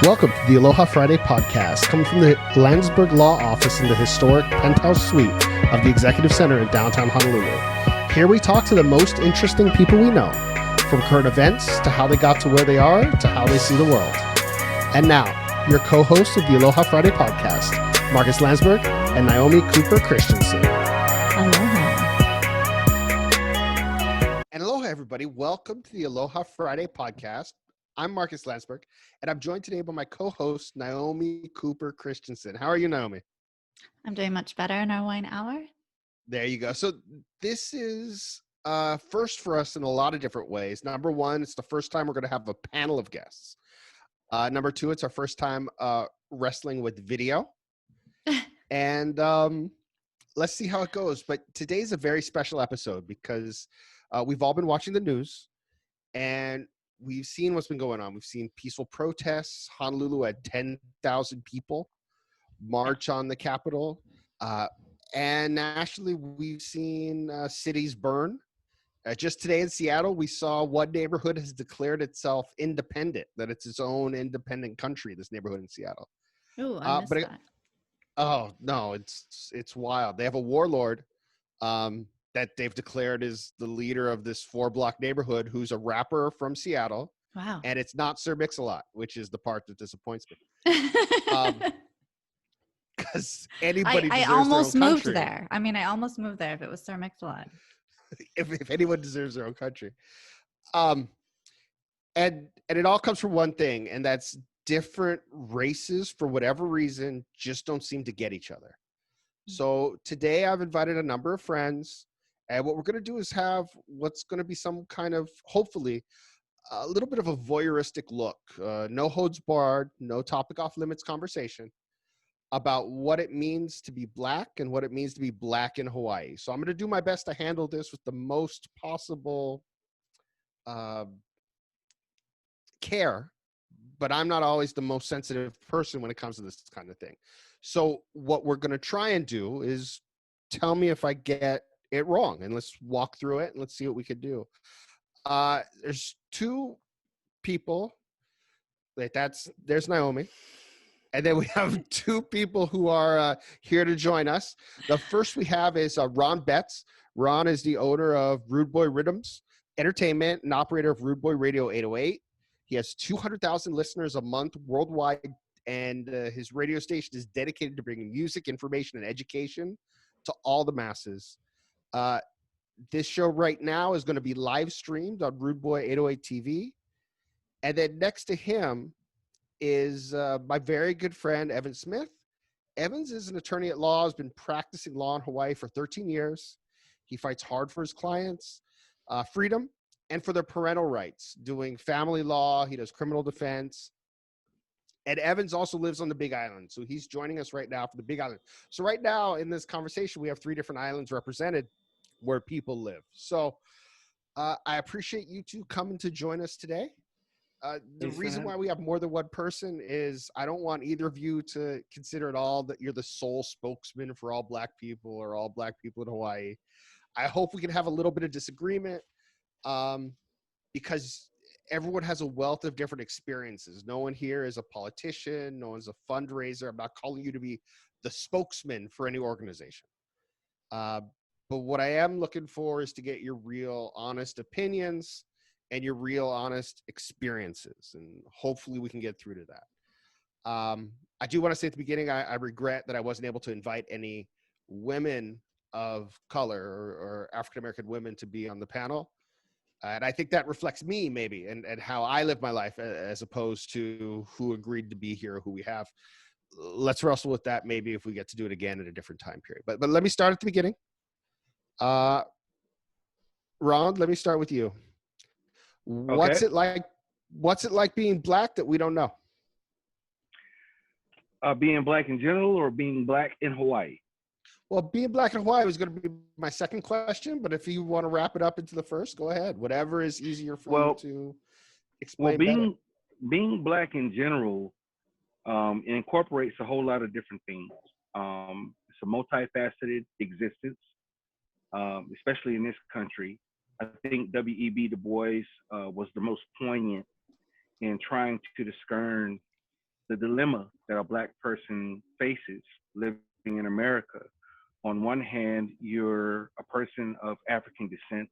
Welcome to the Aloha Friday podcast, coming from the Landsberg Law Office in the historic penthouse suite of the Executive Center in downtown Honolulu. Here we talk to the most interesting people we know, from current events to how they got to where they are to how they see the world. And now, your co-hosts of the Aloha Friday podcast, Marcus Landsberg and Naomi Cooper-Christensen. Aloha. And aloha, everybody. Welcome to the Aloha Friday podcast. I'm Marcus Landsberg, and I'm joined today by my co-host, Naomi Cooper-Christensen. How are you, Naomi? I'm doing much better in our wine hour. There you go. So this is first for us in a lot of different ways. Number one, it's the first time we're going to have a panel of guests. Number two, it's our first time wrestling with video. And let's see how it goes. But today's a very special episode because we've all been watching the news, and we've seen what's been going on. We've seen peaceful protests. Honolulu had 10,000 people march on the Capitol. And nationally, we've seen cities burn. Just today in Seattle, we saw one neighborhood has declared itself independent, that it's its own independent country, this neighborhood in Seattle. Ooh, I missed that. Oh, no, it's wild. They have a warlord that they've declared is the leader of this 4-block neighborhood, who's a rapper from Seattle. Wow. And it's not Sir Mix-a-Lot, which is the part that disappoints me. Because anybody I deserves almost their own moved country. there. I mean, I almost moved there if it was Sir Mix-a-Lot. if anyone deserves their own country. And it all comes from one thing, and that's different races, for whatever reason, just don't seem to get each other. So today I've invited a number of friends, and what we're going to do is have what's going to be some kind of, hopefully, a little bit of a voyeuristic look. No holds barred, no topic off limits conversation about what it means to be Black and what it means to be Black in Hawaii. So I'm going to do my best to handle this with the most possible care, but I'm not always the most sensitive person when it comes to this kind of thing. So what we're going to try and do is tell me if I get it wrong, and let's walk through it and let's see what we could do. There's two people. There's Naomi. And then we have two people who are here to join us. The first we have is Ron Betts. Ron is the owner of Rude Boy Rhythms Entertainment and operator of Rude Boy Radio 808. He has 200,000 listeners a month worldwide, and his radio station is dedicated to bringing music, information, and education to all the masses. This show right now is going to be live streamed on Rude Boy 808 TV. And then next to him is my very good friend, Evan Smith. Evans is an attorney at law, has been practicing law in Hawaii for 13 years. He fights hard for his clients' freedom and for their parental rights, doing family law. He does criminal defense. And Evans also lives on the Big Island. So he's joining us right now for the Big Island. So right now in this conversation, we have 3 different islands represented where people live. So I appreciate you two coming to join us today. The reason why we have more than one person is I don't want either of you to consider at all that you're the sole spokesman for all Black people or all Black people in Hawaii. I hope we can have a little bit of disagreement because everyone has a wealth of different experiences. No one here is a politician. No one's a fundraiser. I'm not calling you to be the spokesman for any organization. But what I am looking for is to get your real, honest opinions and your real, honest experiences. And hopefully we can get through to that. I do want to say at the beginning, I regret that I wasn't able to invite any women of color or African-American women to be on the panel. And I think that reflects me maybe and how I live my life as opposed to who agreed to be here or who we have. Let's wrestle with that maybe if we get to do it again at a different time period. But let me start at the beginning. Ron, let me start with you. What's it like being Black that we don't know? Being Black in general or being Black in Hawaii? Well, being Black in Hawaii was going to be my second question, but if you want to wrap it up into the first, go ahead. Whatever is easier for you to explain. Well, being Black in general incorporates a whole lot of different things. It's a multifaceted existence, especially in this country. I think W.E.B. Du Bois was the most poignant in trying to discern the dilemma that a Black person faces living in America. On one hand, you're a person of African descent,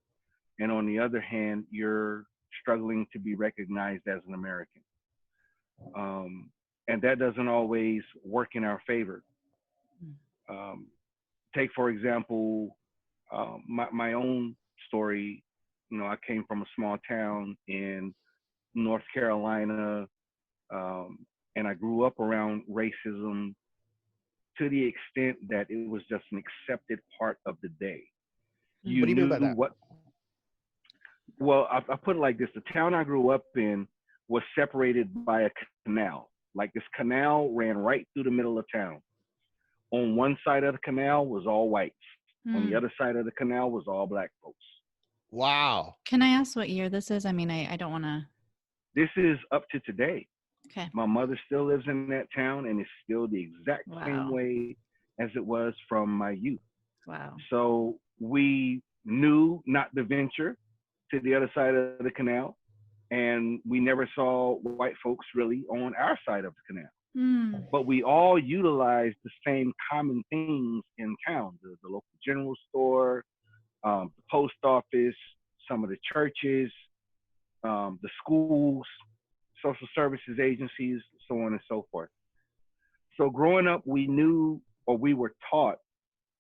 and on the other hand, you're struggling to be recognized as an American. And that doesn't always work in our favor. Um, Take, for example, my own story. You know, I came from a small town in North Carolina, and I grew up around racism to the extent that it was just an accepted part of the day. What do you mean by that? Well, I put it like this. The town I grew up in was separated by a canal. Like, this canal ran right through the middle of town. On one side of the canal was all whites. On the other side of the canal was all Black folks. Wow. Can I ask what year this is? I mean, I don't want to. This is up to today. Okay. My mother still lives in that town, and it's still the exact same way as it was from my youth. Wow. So we knew not to venture to the other side of the canal, and we never saw white folks really on our side of the canal. But we all utilized the same common things in town: the local general store, the post office, some of the churches, the schools, social services agencies, so on and so forth. So growing up, we knew, or we were taught,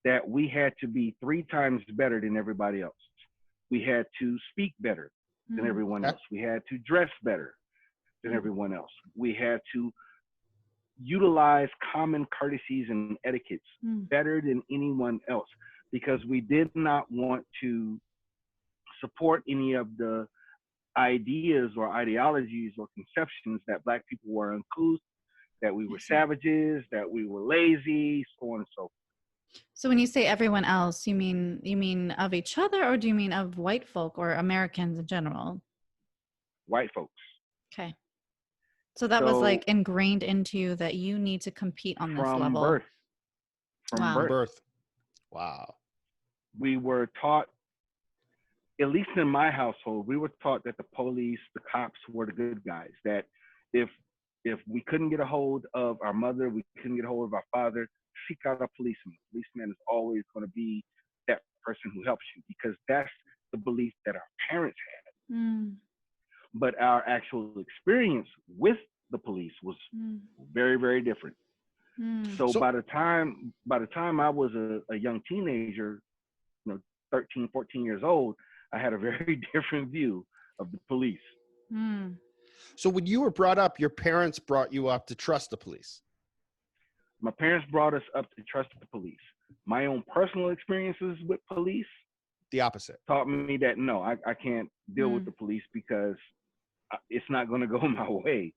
that we had to be 3 times better than everybody else. We had to speak better than everyone else. We had to dress better than everyone else. We had to utilize common courtesies and etiquettes better than anyone else, because we did not want to support any of the ideas or ideologies or conceptions that Black people were uncouth, that we were savages, that we were lazy, so on and so forth. So when you say everyone else, you mean of each other, or do you mean of white folk or Americans in general? White folks. Okay. So that was like ingrained into you that you need to compete on this level. From birth. Wow. We were taught, at least in my household, we were taught that the police, the cops were the good guys. That if we couldn't get a hold of our mother, we couldn't get a hold of our father, seek out a policeman. A policeman is always going to be that person who helps you, because that's the belief that our parents had. But our actual experience with the police was very, very different. So by the time I was a young teenager, 13, 14 years old, I had a very different view of the police. So when you were brought up, your parents brought you up to trust the police? My parents brought us up to trust the police. My own personal experiences with police, the opposite, taught me that no, I can't deal with the police because it's not going to go my way,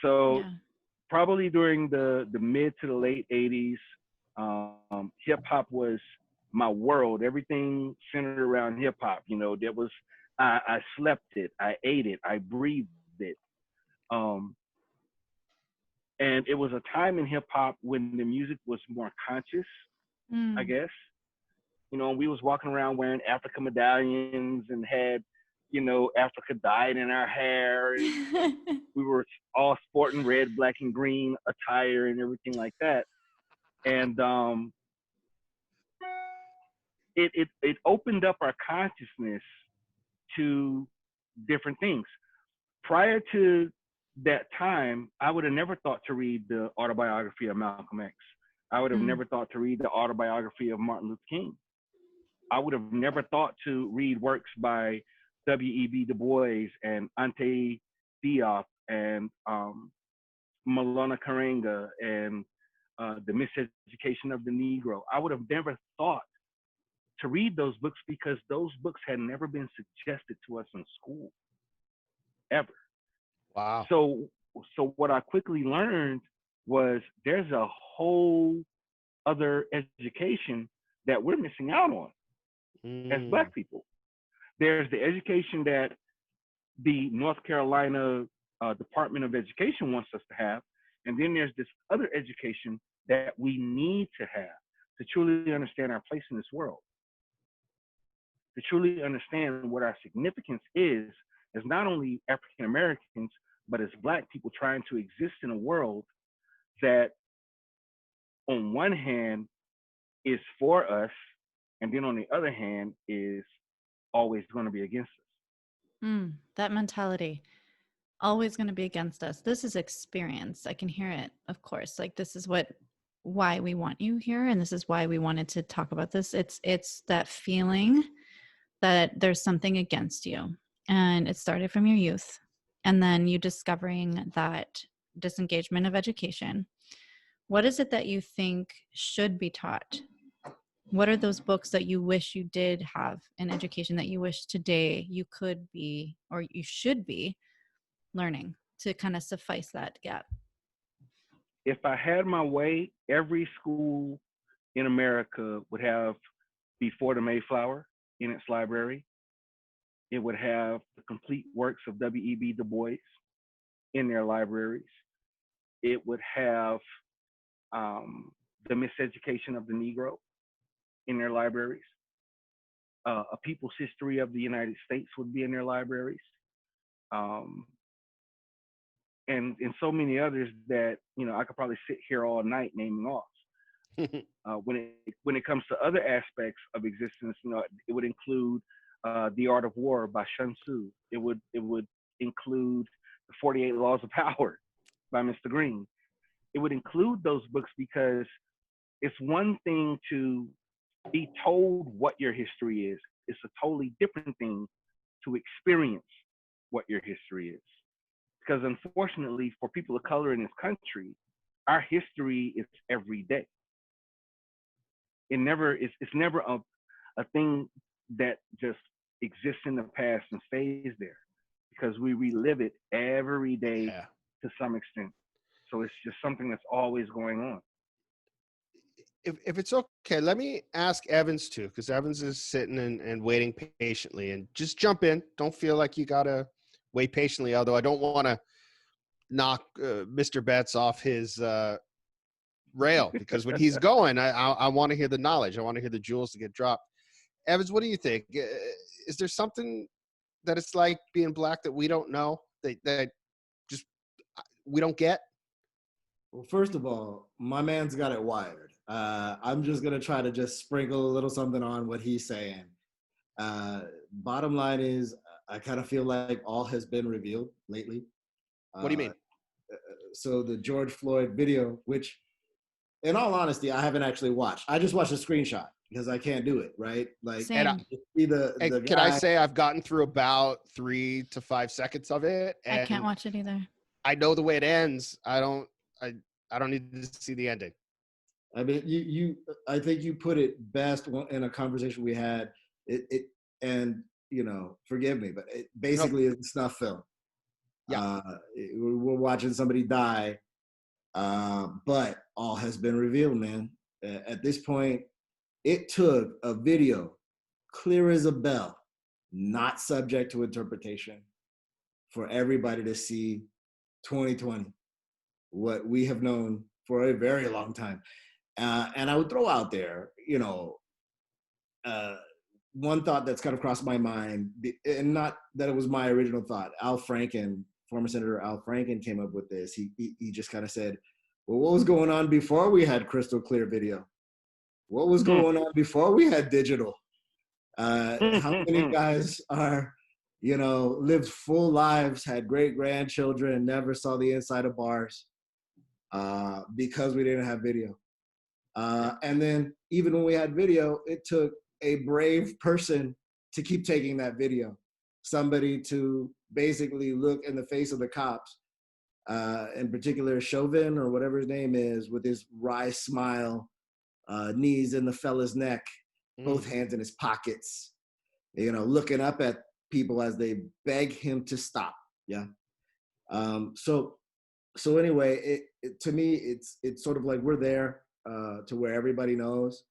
So probably during the mid to the late 80s, hip hop was my world. Everything centered around hip hop. There was, I slept it, I ate it, I breathed it. And it was a time in hip hop when the music was more conscious, I guess. We was walking around wearing Africa medallions and had, Africa dyed in our hair. And we were all sporting red, black, and green attire and everything like that. And it opened up our consciousness to different things. Prior to that time, I would have never thought to read the autobiography of Malcolm X. I would have never thought to read the autobiography of Martin Luther King. I would have never thought to read works by W.E.B. Du Bois and Ante Diop and Malona Karenga and The Miseducation of the Negro. I would have never thought to read those books because those books had never been suggested to us in school, ever. Wow. So what I quickly learned was there's a whole other education that we're missing out on as Black people. There's the education that the North Carolina Department of Education wants us to have, and then there's this other education that we need to have to truly understand our place in this world, to truly understand what our significance is as not only African Americans, but as Black people trying to exist in a world that, on one hand, is for us, and then on the other hand, is always going to be against us. That mentality, always going to be against us. This is experience. I can hear it, of course. Like, this is why we want you here, and this is why we wanted to talk about this. It's that feeling that there's something against you, and it started from your youth, and then you discovering that disengagement of education. What is it that you think should be taught? What are those books that you wish you did have in education, that you wish today you could be, or you should be learning to kind of suffice that gap? If I had my way, every school in America would have Before the Mayflower in its library. It would have the complete works of W.E.B. Du Bois in their libraries. It would have The Miseducation of the Negro in their libraries. A People's History of the United States would be in their libraries. And so many others that, I could probably sit here all night naming off. When it comes to other aspects of existence, it would include The Art of War by Sun Tzu. It would include The 48 Laws of Power by Mr. Green. It would include those books because it's one thing to be told what your history is. It's a totally different thing to experience what your history is. Because unfortunately, for people of color in this country, our history is every day. It's never a thing that just exists in the past and stays there, because we relive it every day to some extent. So it's just something that's always going on. If it's okay, let me ask Evans too, because Evans is sitting and waiting patiently, and just jump in. Don't feel like you gotta wait patiently, although I don't want to knock Mr. Betts off his rail, because when he's going, I want to hear the knowledge. I want to hear the jewels to get dropped. Evans, what do you think? Is there something that it's like being Black that we don't know, that just we don't get? Well, first of all, my man's got it wired. I'm just going to try to just sprinkle a little something on what he's saying. Bottom line is, I kind of feel like all has been revealed lately. What do you mean? So the George Floyd video, which in all honesty, I haven't actually watched. I just watched a screenshot because I can't do it, right? Like, Same. see the can I say I've gotten through about 3 to 5 seconds of it, and I can't watch it either. I know the way it ends. I don't need to see the ending. I mean, I think you put it best in a conversation we had. And forgive me, but it basically is a snuff film. Yeah. We're watching somebody die, but all has been revealed, man. At this point, it took a video clear as a bell, not subject to interpretation, for everybody to see 2020, what we have known for a very long time. And I would throw out there, one thought that's kind of crossed my mind, and not that it was my original thought. Al Franken, former Senator Al Franken, came up with this. He just kind of said, well, what was going on before we had crystal clear video? What was going on before we had digital? How many guys are, lived full lives, had great grandchildren, and never saw the inside of bars because we didn't have video? And then even when we had video, it took a brave person to keep taking that video. Somebody to basically look in the face of the cops, in particular Chauvin, or whatever his name is, with his wry smile, knees in the fella's neck, both hands in his pockets, looking up at people as they beg him to stop. Yeah. So anyway, to me, it's sort of like we're there to where everybody knows.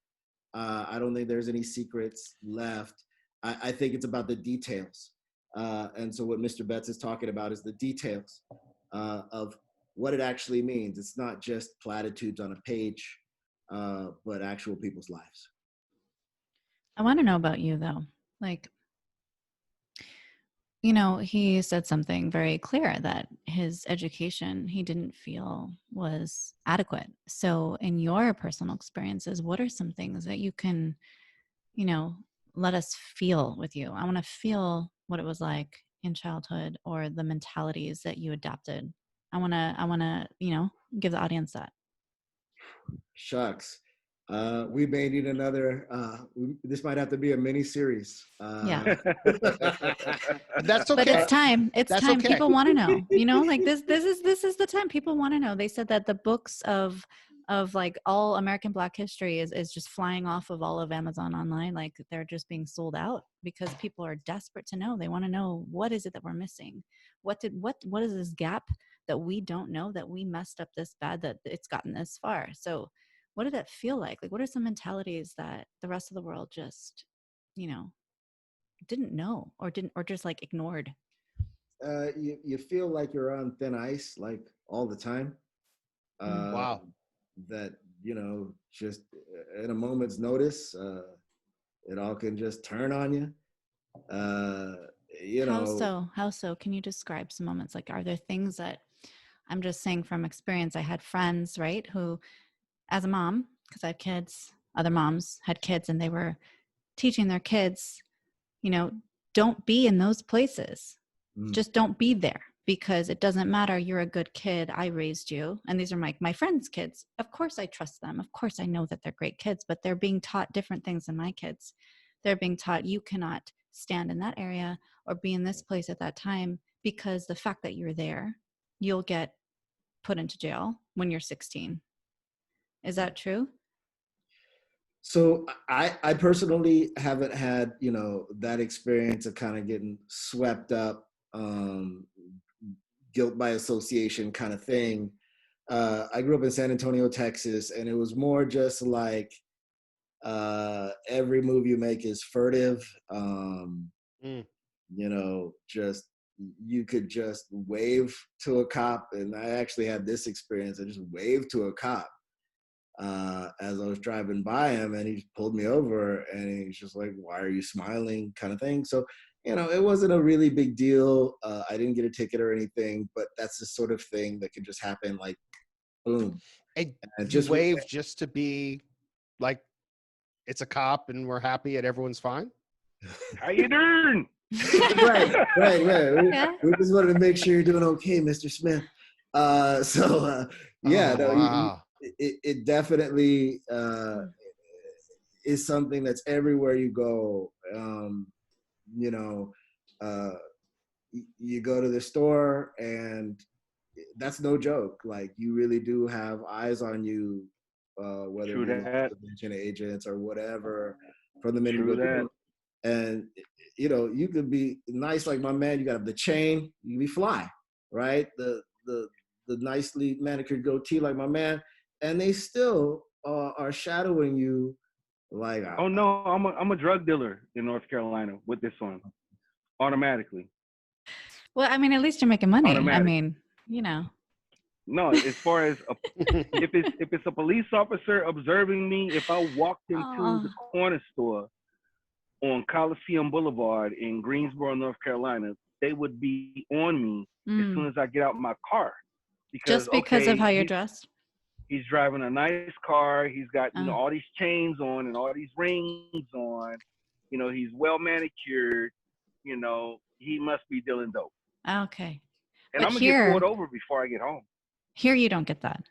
I don't think there's any secrets left. I think it's about the details. And so what Mr. Betts is talking about is the details of what it actually means. It's not just platitudes on a page, but actual people's lives. I want to know about you, though. Like, he said something very clear that his education he didn't feel was adequate. So in your personal experiences, what are some things that you can, let us feel with you? I want to feel what it was like in childhood or the mentalities that you adapted. I want to, give the audience that. Shucks. We may need another, this might have to be a mini series. Yeah. That's okay. But it's time. It's That's time. okay. People want to know, like this is the time people want to know. They said that the books of like all American Black history is just flying off of all of Amazon online. Like they're just being sold out because people are desperate to know. They want to know, what is it that we're missing? What is this gap that we don't know, that we messed up this bad that it's gotten this far? So what did it feel like? Like, what are some mentalities that the rest of the world just, didn't know or just like ignored? You feel like you're on thin ice, like all the time. Wow. That, just at a moment's notice, it all can just turn on you. How so? Can you describe some moments? Like, are there things that, I'm just saying from experience, I had friends, right, who, as a mom, because I have kids, other moms had kids, and they were teaching their kids, don't be in those places. Just don't be there, because it doesn't matter. You're a good kid. I raised you. And these are my friends' kids. Of course I trust them. Of course I know that they're great kids, but they're being taught different things than my kids. They're being taught, you cannot stand in that area or be in this place at that time, because the fact that you're there, you'll get put into jail when you're 16. Is that true? So I personally haven't had, that experience of kind of getting swept up, guilt by association kind of thing. I grew up in San Antonio, Texas, and it was more just like every move you make is furtive. Just you could just wave to a cop. And I actually had this experience. I just waved to a cop as I was driving by him, and he pulled me over, and he's just like, "Why are you smiling?" kind of thing. So, it wasn't a really big deal. I didn't get a ticket or anything, but that's the sort of thing that can just happen, like, boom. And you wave just to be like, it's a cop and we're happy and everyone's fine? How you doing? Right. Yeah. We just wanted to make sure you're doing okay, Mr. Smith. Wow. It definitely is something that's everywhere you go. You go to the store, and that's no joke. Like, you really do have eyes on you, whether it be prevention agents or whatever, from the minute you go through. And you could be nice like my man. You got the chain. You can be fly, right? The nicely manicured goatee like my man, and they still are shadowing you. Like, oh no, I'm a drug dealer in North Carolina with this one, automatically. Well, I mean, at least you're making money. I mean, No, as far as if it's a police officer observing me, if I walked into the corner store on Coliseum Boulevard in Greensboro, North Carolina, they would be on me as soon as I get out my car. Just because of how you're dressed? He's driving a nice car. He's got all these chains on and all these rings on. He's well manicured. He must be dealing dope. Okay. And but I'm going to get pulled over before I get home. Here you don't get that?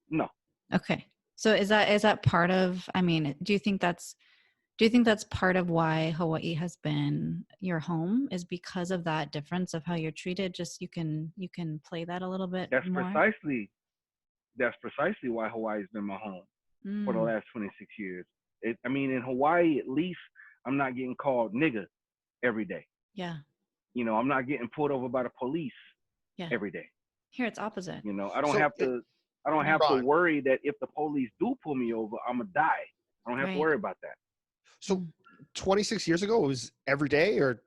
No. Okay. So is that part of, I mean, do you think that's part of why Hawaii has been your home, is because of that difference of how you're treated? Just you can play that a little bit more? That's precisely why Hawaii's been my home for the last 26 years. In Hawaii, at least I'm not getting called nigga every day. Yeah. I'm not getting pulled over by the police every day. Here it's opposite. I don't have to worry that if the police do pull me over, I'm gonna die. I don't have to worry about that. So 26 years ago, it was every day or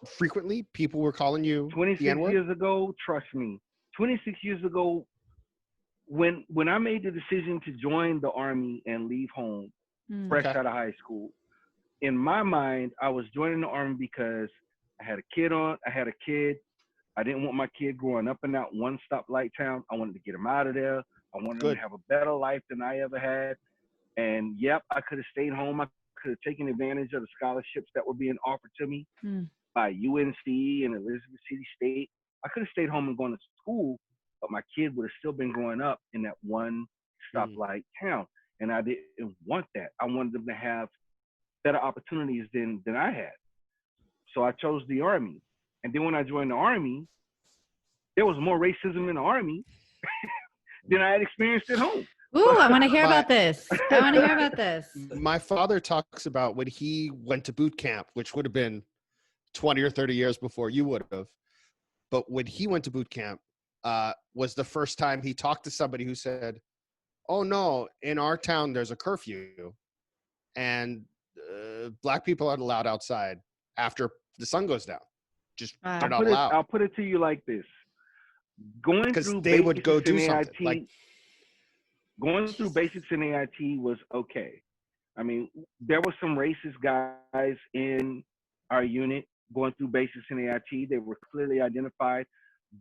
frequently people were calling you 26 the N-word? years ago, trust me. 26 years ago, when I made the decision to join the Army and leave home, fresh out of high school, in my mind, I was joining the Army because I had a kid. I didn't want my kid growing up in that one stoplight town. I wanted to get him out of there. I wanted him Good. to have a better life than I ever had. And yep, I could have stayed home. I could have taken advantage of the scholarships that were being offered to me by UNC and Elizabeth City State. I could have stayed home and gone to school, but my kid would have still been growing up in that one stoplight town. And I didn't want that. I wanted them to have better opportunities than I had. So I chose the Army. And then when I joined the Army, there was more racism in the Army than I had experienced at home. Ooh, I want to hear about this. I want to hear about this. My father talks about when he went to boot camp, which would have been 20 or 30 years before you would have. But when he went to boot camp, was the first time he talked to somebody who said, oh, no, in our town, there's a curfew. And black people aren't allowed outside after the sun goes down. Just they're not allowed. I'll put it to you like this. Going because through they would go do AIT, something. Like, going through basics in AIT was okay. I mean, there were some racist guys in our unit going through basics in AIT. They were clearly identified.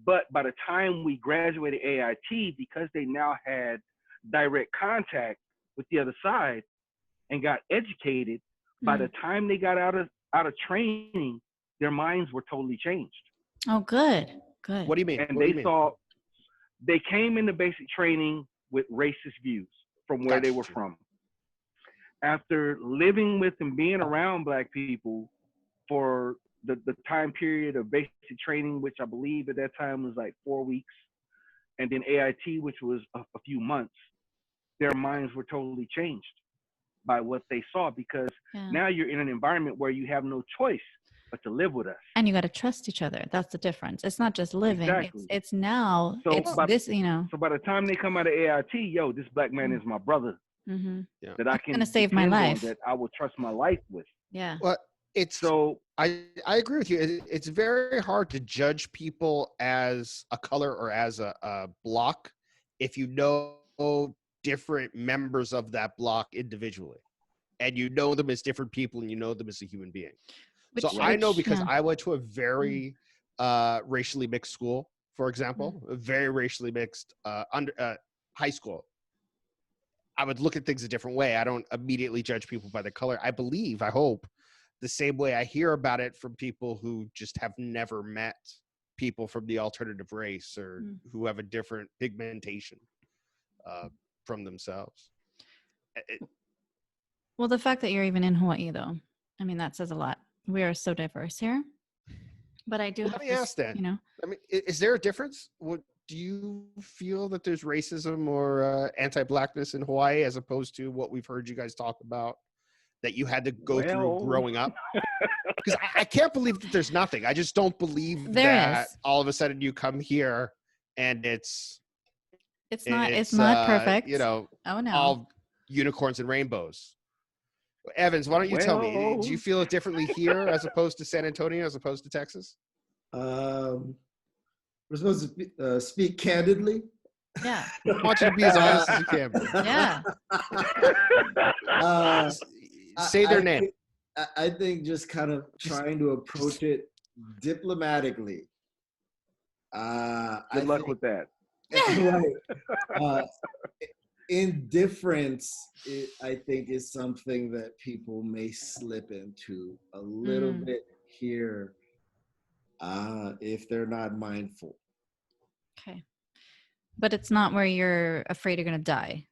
But by the time we graduated AIT, because they now had direct contact with the other side and got educated, by the time they got out of training, their minds were totally changed. Oh, good. Good. what do you mean? And What do you they mean? saw, they came into basic training with racist views from where they were Gotcha. from. After living with and being around black people for the time period of basic training, which I believe at that time was like 4 weeks, and then AIT, which was a few months, their minds were totally changed by what they saw, because now you're in an environment where you have no choice but to live with us. And you got to trust each other. That's the difference. It's not just living. Exactly. It's now. So it's this, you know. So by the time they come out of AIT, yo, this black man is my brother that I can gonna save my depend on, life. that I will trust my life with. Yeah. Well, it's So I agree with you. It's very hard to judge people as a color or as a block if you know different members of that block individually, and you know them as different people, and you know them as a human being. I know because I went to a very racially mixed school, for example, a very racially mixed high school. I would look at things a different way. I don't immediately judge people by their color. I hope, the same way I hear about it from people who just have never met people from the alternative race or who have a different pigmentation from themselves. Well, the fact that you're even in Hawaii, though, I mean, that says a lot. We are so diverse here. But I do Let me ask then. You know, I mean, is there a difference? Do you feel that there's racism or anti-blackness in Hawaii as opposed to what we've heard you guys talk about that you had to go through growing up? Because I can't believe that there's nothing. I just don't believe that all of a sudden you come here and it's not perfect. You know, all unicorns and rainbows. Evans, why don't you tell me? Do you feel it differently here as opposed to San Antonio, as opposed to Texas? We're supposed to speak candidly. Yeah. I want you to be as honest as you can be. Yeah. Say their name. I think just kind of trying to approach it diplomatically. Good luck with that. Right. Indifference, I think, is something that people may slip into a little bit here if they're not mindful. Okay. But it's not where you're afraid you're going to die.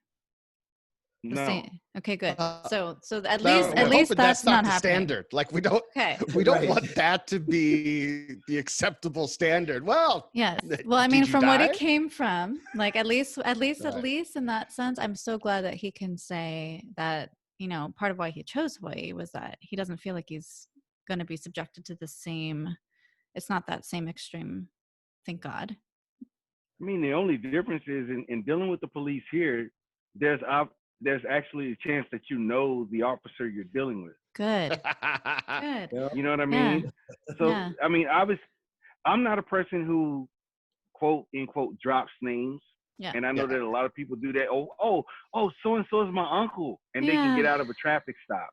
No. Okay, good. So at least that's not the happening. Standard. Like we don't want that to be the acceptable standard. Well, yes. Well, I mean, from die? what it came from, like at least in that sense, I'm so glad that he can say that, you know, part of why he chose Hawaii was that he doesn't feel like he's going to be subjected to the same. It's not that same extreme. Thank God. I mean, the only difference is in dealing with the police here, there's actually a chance that you know the officer you're dealing with. Good. Good. You know what I mean? Yeah. So, Yeah. I mean, I'm not a person who, quote, unquote, drops names. Yeah. And I know that a lot of people do that. Oh, so-and-so is my uncle. And they can get out of a traffic stop.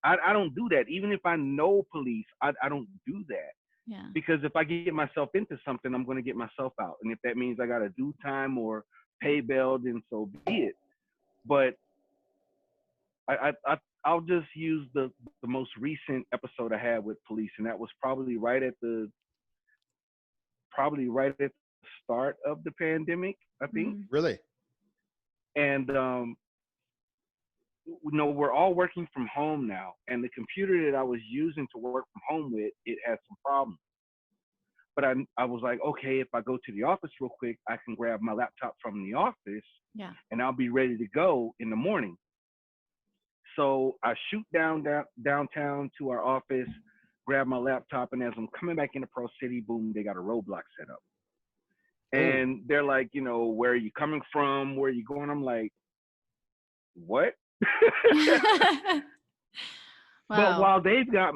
I don't do that. Even if I know police, I don't do that. Yeah. Because if I get myself into something, I'm going to get myself out. And if that means I got to do time or pay bail, then so be it. But I'll just use the most recent episode I had with police, and that was probably right at the start of the pandemic, I think. Really? And we're all working from home now, and the computer that I was using to work from home with, it had some problems. But I was like, okay, if I go to the office real quick, I can grab my laptop from the office, and I'll be ready to go in the morning. So I shoot downtown to our office, grab my laptop, and as I'm coming back into Pro City, boom, they got a roadblock set up. And they're like, where are you coming from? Where are you going? I'm like, what? Wow.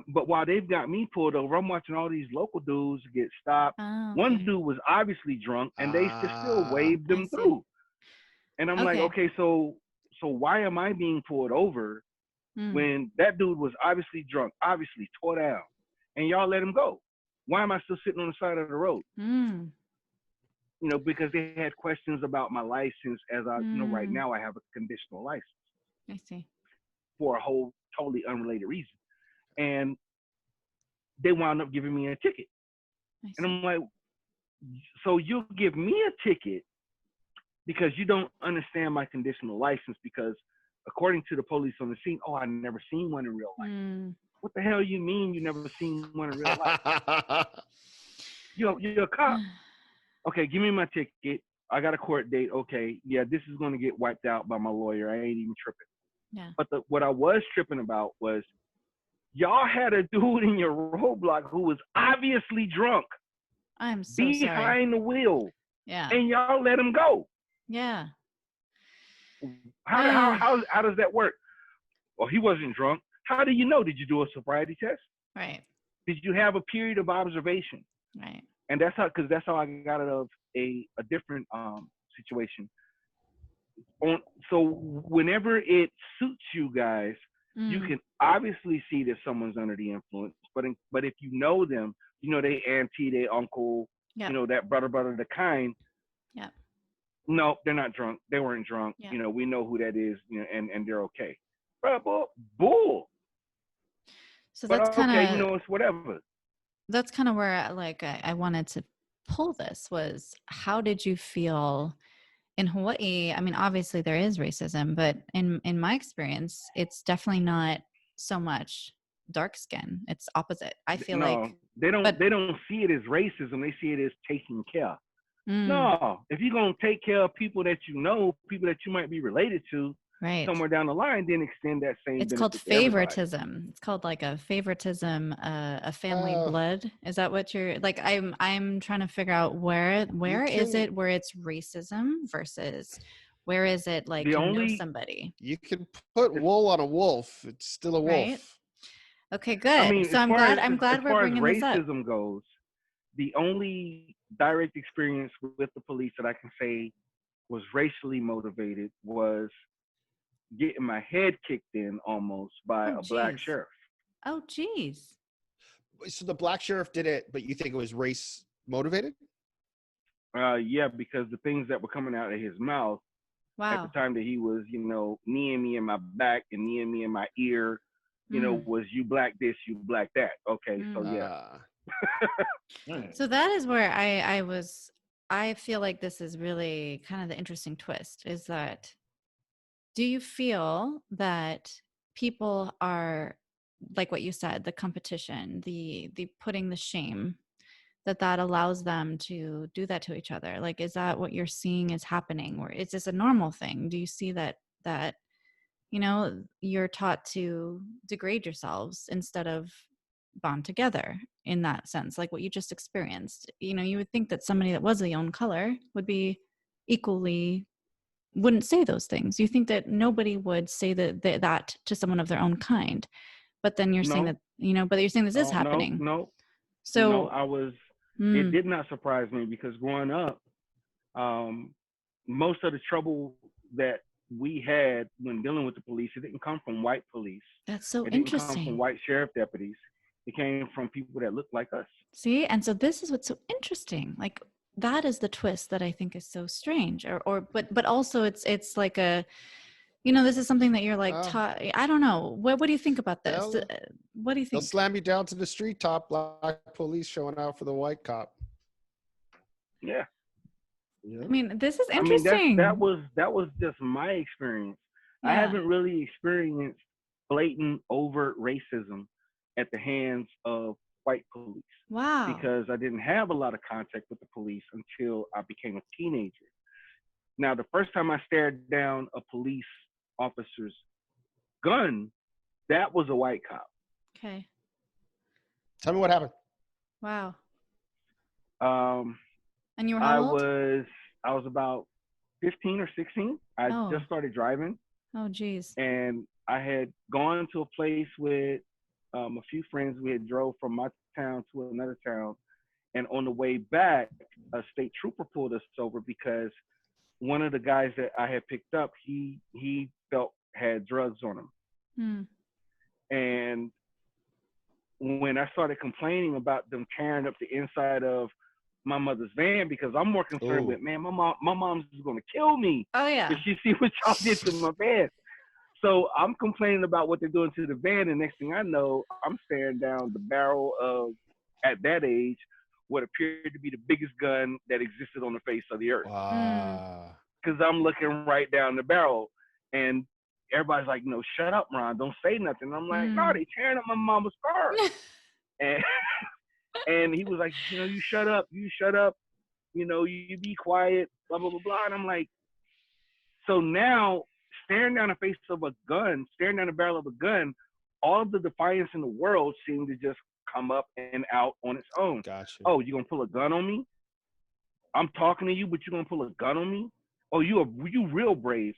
But while they've got me pulled over, I'm watching all these local dudes get stopped. Oh, One dude was obviously drunk, and they still waved them through. And I'm like, okay, so why am I being pulled over when that dude was obviously drunk, obviously tore down, and y'all let him go? Why am I still sitting on the side of the road? Because they had questions about my license, as right now I have a conditional license. I see. For a whole totally unrelated reason. And they wound up giving me a ticket. And I'm like, so you'll give me a ticket because you don't understand my conditional license, because according to the police on the scene, I never seen one in real life. What the hell you mean you never seen one in real life? You're a cop. Okay, give me my ticket. I got a court date. Okay, yeah, this is going to get wiped out by my lawyer. I ain't even tripping. Yeah. But what I was tripping about was y'all had a dude in your roadblock who was obviously drunk. I'm so sorry. Behind the wheel. Yeah. And y'all let him go. Yeah. How does that work? Well, he wasn't drunk. How do you know? Did you do a sobriety test? Right. Did you have a period of observation? Right. And that's how I got out of a different situation. So whenever it suits you guys, you can obviously see that someone's under the influence. But if you know them, they auntie, they uncle, that brother, the kind. Yeah. No, they're not drunk. They weren't drunk. Yeah. We know who that is, and they're okay. Bull. So that's kind of, it's whatever. That's kind of where I wanted to pull this was, how did you feel in Hawaii? I mean, obviously there is racism, but in my experience, it's definitely not so much dark skin. It's opposite. I feel like they don't see it as racism. They see it as taking care. No, if you're gonna take care of people that people that you might be related to, somewhere down the line, then extend that same. It's called favoritism. It's called like a favoritism, a family blood. Is that what you're like? I'm trying to figure out where is it where it's racism versus where is it like you know somebody? You can put wool on a wolf. It's still a wolf. Right? Okay, good. I mean, so I'm glad we're bringing this up. As far as racism goes, the only direct experience with the police that I can say was racially motivated was getting my head kicked in almost by a black sheriff. Oh, geez. So the black sheriff did it, but you think it was race motivated? Yeah, because the things that were coming out of his mouth at the time that he was, kneeing me in my back and kneeing me in my ear, was you black this, you black that. Okay, so yeah. So that is where I feel like this is really kind of the interesting twist, is that do you feel that people are, like what you said, the competition, the putting the shame, that allows them to do that to each other? Like, is that what you're seeing is happening, or is this a normal thing? Do you see that you're taught to degrade yourselves instead of bond together in that sense, like what you just experienced? You would think that somebody that was the own color would be equally, wouldn't say those things. You think that nobody would say that to someone of their own kind, but then you're saying that, but you're saying this is happening. No. So I was, it did not surprise me, because growing up, most of the trouble that we had when dealing with the police, it didn't come from white police. That's so It didn't come from interesting. white sheriff deputies. It came from people that looked like us. See, and so this is what's so interesting. Like that is the twist that I think is so strange, but also it's like a, this is something that you're like Oh. taught. I don't know. What do you think about this? They'll- What do you They'll think? slam you down to the street top, black police showing out for the white cop. Yeah. I mean, this is I mean, interesting. that was just my experience. I Yeah. haven't really experienced blatant, overt racism at the hands of white police Wow. because I didn't have a lot of contact with the police until I became a teenager. Now, the first time I stared down a police officer's gun, that was a white cop. Okay. Tell me what happened. Wow. And you were how old? I was about 15 or 16. I Oh. just started driving. Oh, geez. And I had gone to a place with a few friends. We had drove from my town to another town. And on the way back, a state trooper pulled us over because one of the guys that I had picked up, he felt had drugs on him. And when I started complaining about them tearing up the inside of my mother's van, because I'm more concerned with, man, my mom's is gonna kill me. Oh yeah. If she see what y'all did to my van. So I'm complaining about what they're doing to the van, and next thing I know, I'm staring down the barrel of, at that age, what appeared to be the biggest gun that existed on the face of the earth. Wow. Because I'm looking right down the barrel, and everybody's like, no, shut up, Ron, don't say nothing. And I'm like, no, they tearing up my mama's car. And he was like, you shut up, you be quiet, blah, blah, blah, blah. And I'm like, so now staring down the face of a gun, staring down the barrel of a gun, all of the defiance in the world seemed to just come up and out on its own. Gotcha. Oh, you gonna pull a gun on me? I'm talking to you, but you gonna pull a gun on me? Oh, you real brave.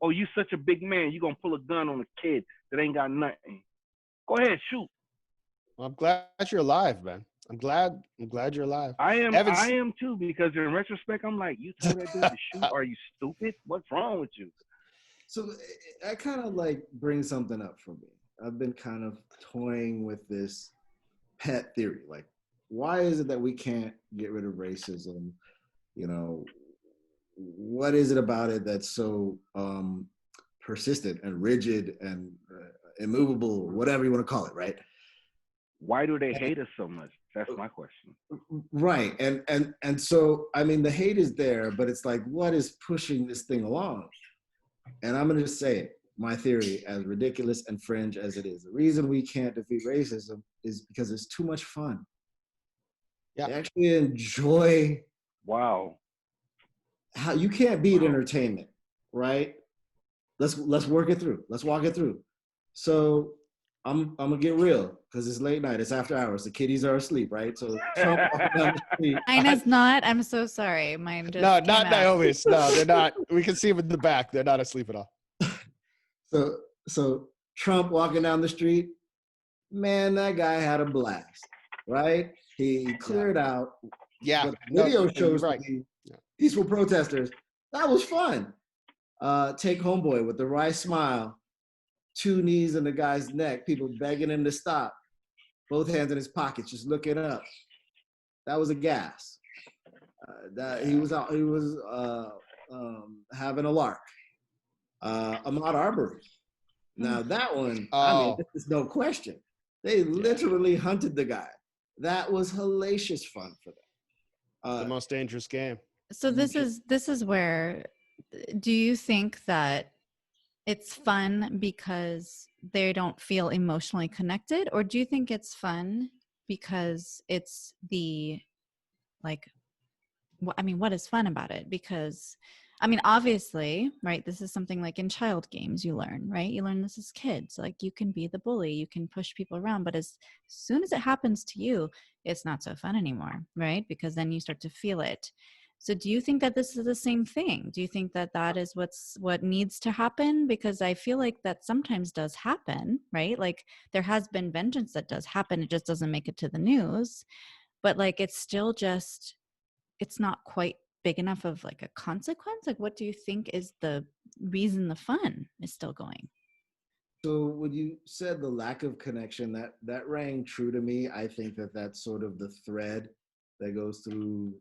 Oh, you such a big man, you gonna pull a gun on a kid that ain't got nothing. Go ahead, shoot. Well, I'm glad you're alive, man. I'm glad you're alive. I am too, because in retrospect, I'm like, you told that dude to shoot? Are you stupid? What's wrong with you? So I kind of like bring something up for me. I've been kind of toying with this pet theory. Like, why is it that we can't get rid of racism? What is it about it that's so persistent and rigid and immovable, whatever you want to call it, right? Why do they hate us so much? That's my question. Right. And so, I mean, the hate is there, but it's like, what is pushing this thing along? And I'm going to just say it, my theory, as ridiculous and fringe as it is. The reason we can't defeat racism is because it's too much fun. Yeah. You actually enjoy. Wow. How you can't beat entertainment, right? Let's work it through. Let's walk it through. So I'm gonna get real because it's late night. It's after hours. The kiddies are asleep, right? So Trump walking down the street. Mine is not. I'm so sorry. Mine just No, came not out. Naomi's. No, they're not. We can see them in the back. They're not asleep at all. So Trump walking down the street, man, that guy had a blast, right? He cleared out. Yeah. What the video shows right. Peaceful protesters. That was fun. Take Homeboy with the right smile, 2 knees in the guy's neck, people begging him to stop, both hands in his pockets, just looking up. That was a gas. He was having a lark. Ahmaud Arbery. Now that one, I mean, this is no question. They literally hunted the guy. That was hellacious fun for them. The most dangerous game. So this is where, do you think that it's fun because they don't feel emotionally connected, or do you think it's fun because it's the, like, I mean, what is fun about it? Because, I mean, obviously, right, this is something like in child games you learn, right? You learn this as kids. Like, you can be the bully, you can push people around, but as soon as it happens to you, it's not so fun anymore, right? Because then you start to feel it. So do you think that this is the same thing? Do you think that that is what needs to happen? Because I feel like that sometimes does happen, right? Like, there has been vengeance that does happen. It just doesn't make it to the news. But like, it's still just, it's not quite big enough of like a consequence? Like, what do you think is the reason the fun is still going? So when you said the lack of connection, that rang true to me. I think that's sort of the thread that goes through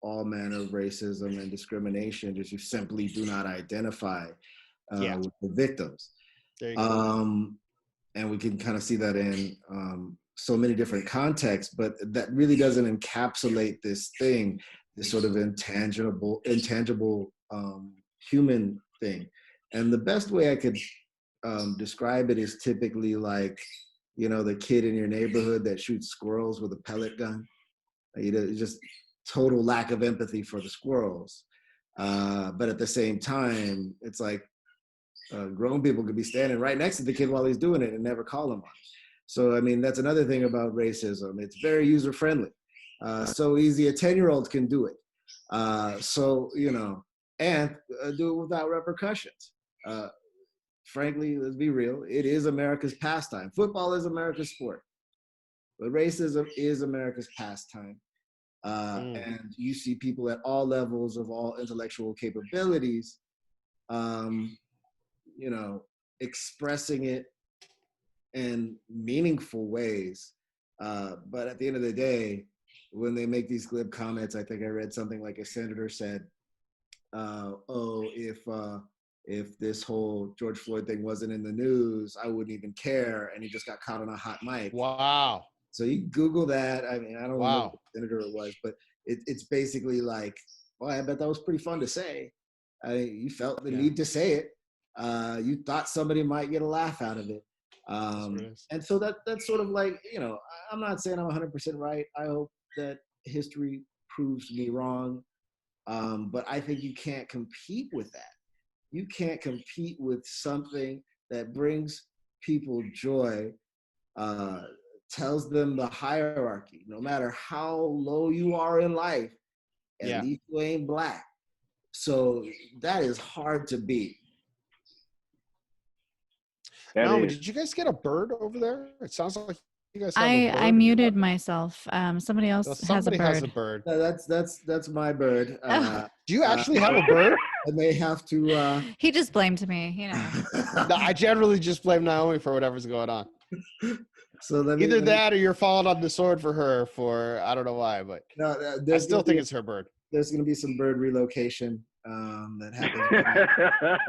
all manner of racism and discrimination, is you simply do not identify with the victims. There you go. And we can kind of see that in so many different contexts, but that really doesn't encapsulate this thing, this sort of intangible human thing. And the best way I could describe it is typically like, the kid in your neighborhood that shoots squirrels with a pellet gun. Just total lack of empathy for the squirrels. But at the same time, it's like grown people could be standing right next to the kid while he's doing it and never call him on it. So, I mean, that's another thing about racism. It's very user-friendly. So easy, a 10-year-old can do it. And do it without repercussions. Frankly, let's be real, it is America's pastime. Football is America's sport, but racism is America's pastime. And you see people at all levels of all intellectual capabilities, expressing it in meaningful ways. But at the end of the day, when they make these glib comments, I think I read something like a senator said, if this whole George Floyd thing wasn't in the news, I wouldn't even care. And he just got caught on a hot mic. Wow. So you Google that. I mean, I don't know what senator it was, but it's basically like, well, I bet that was pretty fun to say. You felt the need to say it. You thought somebody might get a laugh out of it. And so that's sort of like, I'm not saying I'm 100% right. I hope that history proves me wrong. But I think you can't compete with that. You can't compete with something that brings people joy, tells them the hierarchy, no matter how low you are in life, at least you ain't black. So that is hard to beat. Naomi, did you guys get a bird over there? It sounds like you guys have a bird. I muted myself. Somebody else somebody has a bird. That's my bird. Do you actually have a bird? I may have to. He just blamed me, No, I generally just blame Naomi for whatever's going on. So either that or you're falling on the sword for her for I don't know why, but no, I still think it's her bird. There's going to be some bird relocation that happens.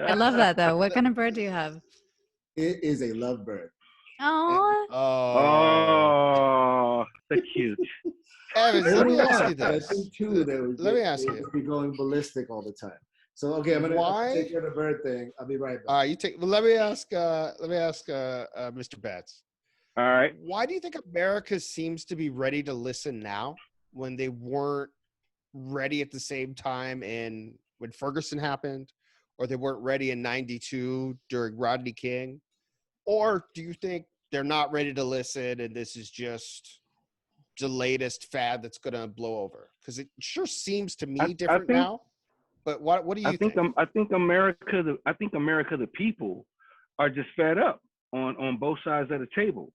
I love that though. What kind of bird do you have? It is a lovebird. Oh, so cute. Evans, let me ask you this. I think too, let me ask you. Be going ballistic all the time. So okay, I'm gonna take care of the bird thing. I'll be right back. All right, you take. Well, let me ask Mr. Betts. All right. Why do you think America seems to be ready to listen now when they weren't ready at the same time when Ferguson happened, or they weren't ready in '92 during Rodney King? Or do you think they're not ready to listen and this is just the latest fad that's going to blow over? Because it sure seems to me different now. But what do you think? I think America, the people, are just fed up on both sides of the table.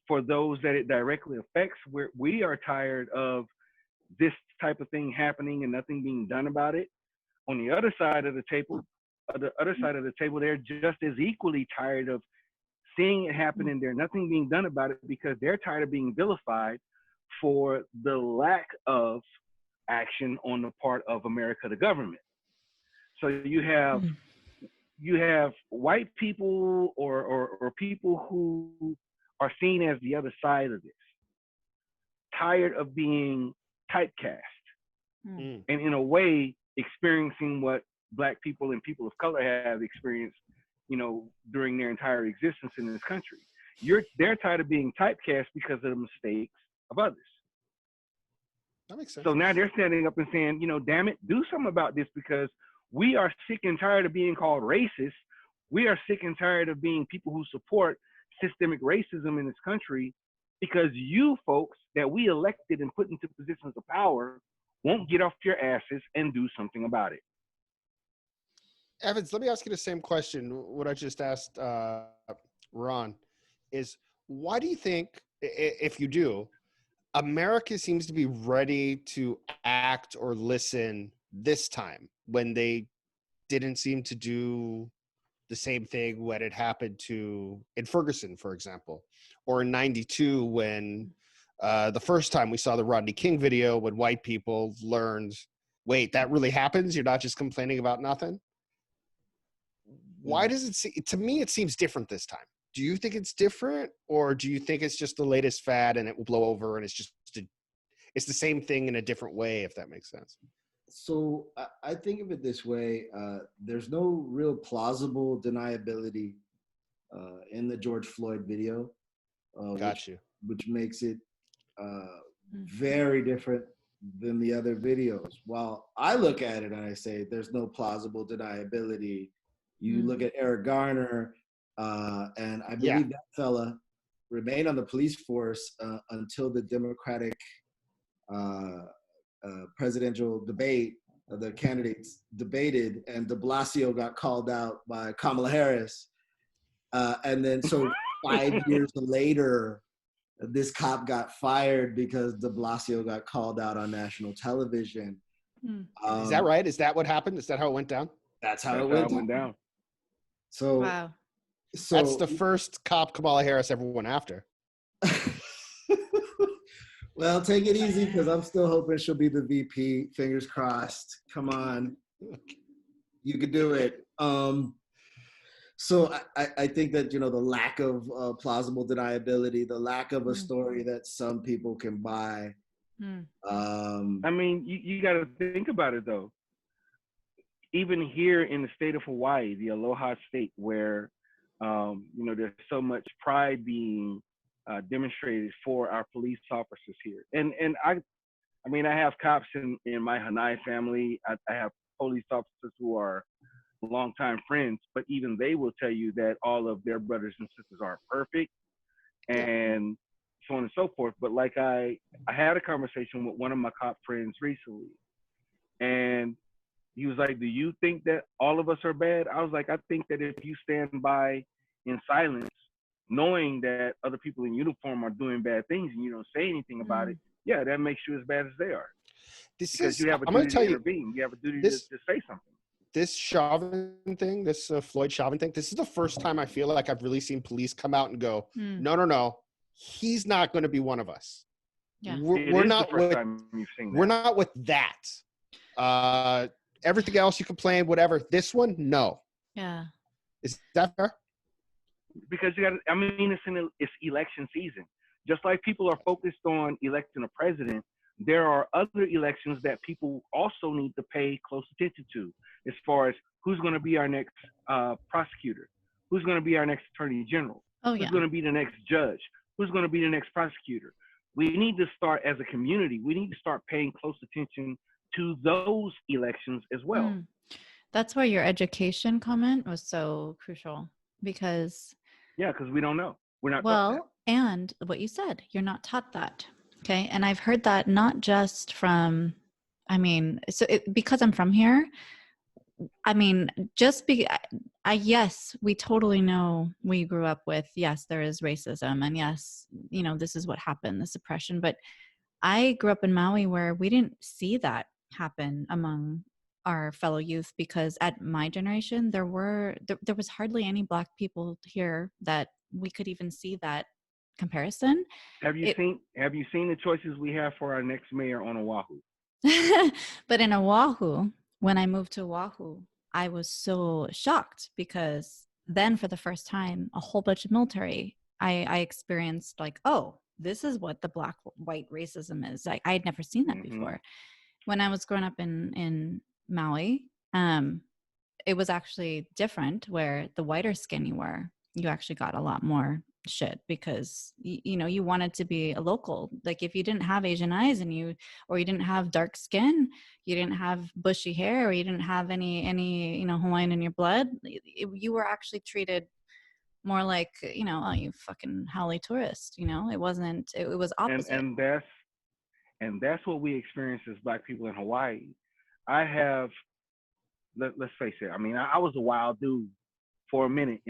For those that it directly affects, we are tired of this type of thing happening and nothing being done about it. On the other side of the table, they're just as equally tired of seeing it happen and there's nothing being done about it because they're tired of being vilified for the lack of action on the part of America, the government. So you have white people or people who are seen as the other side of this, tired of being typecast, and in a way experiencing what Black people and people of color have experienced, during their entire existence in this country. They're tired of being typecast because of the mistakes of others. That makes sense. So now they're standing up and saying, damn it, do something about this because we are sick and tired of being called racist. We are sick and tired of being people who support systemic racism in this country because you folks that we elected and put into positions of power won't get off your asses and do something about it. Evans, let me ask you the same question. What I just asked Ron is, why do you think, if you do, America seems to be ready to act or listen this time when they didn't seem to do the same thing when it happened in Ferguson, for example, or in 92 when the first time we saw the Rodney King video, when white people learned, wait, that really happens? You're not just complaining about nothing? Why does to me, it seems different this time. Do you think it's different, or do you think it's just the latest fad and it will blow over and it's the same thing in a different way, if that makes sense? So I think of it this way. There's no real plausible deniability in the George Floyd video, which makes it very different than the other videos. While I look at it and I say there's no plausible deniability, you look at Eric Garner, and I believe that fella remained on the police force until the Democratic presidential debate. The candidates debated, and de Blasio got called out by Kamala Harris. And then so 5 years later, this cop got fired because de Blasio got called out on national television. Is that right? Is that what happened? Is that how it went down? That's how it went down. So, wow. So that's the first cop Kamala Harris ever went after. Well, take it easy, because I'm still hoping she'll be the VP. Fingers crossed. Come on. You could do it. So I think that, the lack of plausible deniability, the lack of a story that some people can buy. I mean, you got to think about it, though. Even here in the state of Hawaii, the Aloha State, where, there's so much pride being demonstrated for our police officers here. And I have cops in my Hanai family. I have police officers who are longtime friends, but even they will tell you that all of their brothers and sisters aren't perfect, and so on and so forth. But like I had a conversation with one of my cop friends recently, and he was like, do you think that all of us are bad? I was like, I think that if you stand by in silence, knowing that other people in uniform are doing bad things and you don't say anything about it, that makes you as bad as they are. You have a duty to intervene. You have a duty to say something. This Chauvin thing, this Floyd Chauvin thing, this is the first time I feel like I've really seen police come out and go, no, he's not going to be one of us. Yeah. We're not with that. Everything else you complain, whatever. This one, no. Yeah. Is that fair? Because it's election season. Just like people are focused on electing a president, there are other elections that people also need to pay close attention to, as far as who's going to be our next prosecutor, who's going to be our next attorney general, who's going to be the next judge, who's going to be the next prosecutor. We need to start, as a community, we need to start paying close attention to those elections as well. That's why your education comment was so crucial, because we don't know. We're not well, taught that. And what you said, you're not taught that. Okay. And I've heard that not just from, because I'm from here, yes, we totally know, we grew up with, yes, there is racism, and yes, this is what happened, the suppression. But I grew up in Maui where we didn't see that happen among our fellow youth, because at my generation, there was hardly any Black people here that we could even see that comparison. Have you seen the choices we have for our next mayor on Oahu? But in Oahu, when I moved to Oahu, I was so shocked, because then for the first time, a whole bunch of military, I experienced like, oh, this is what the Black-white racism is. I had never seen that before. When I was growing up in Maui, it was actually different, where the whiter skin you were, you actually got a lot more shit, because you wanted to be a local. Like, if you didn't have Asian eyes or you didn't have dark skin, you didn't have bushy hair, or you didn't have any Hawaiian in your blood, you were actually treated more like, oh, you fucking haole tourist. It wasn't. It was opposite. And that's what we experience as Black people in Hawaii. I have, let's face it. I was a wild dude for a minute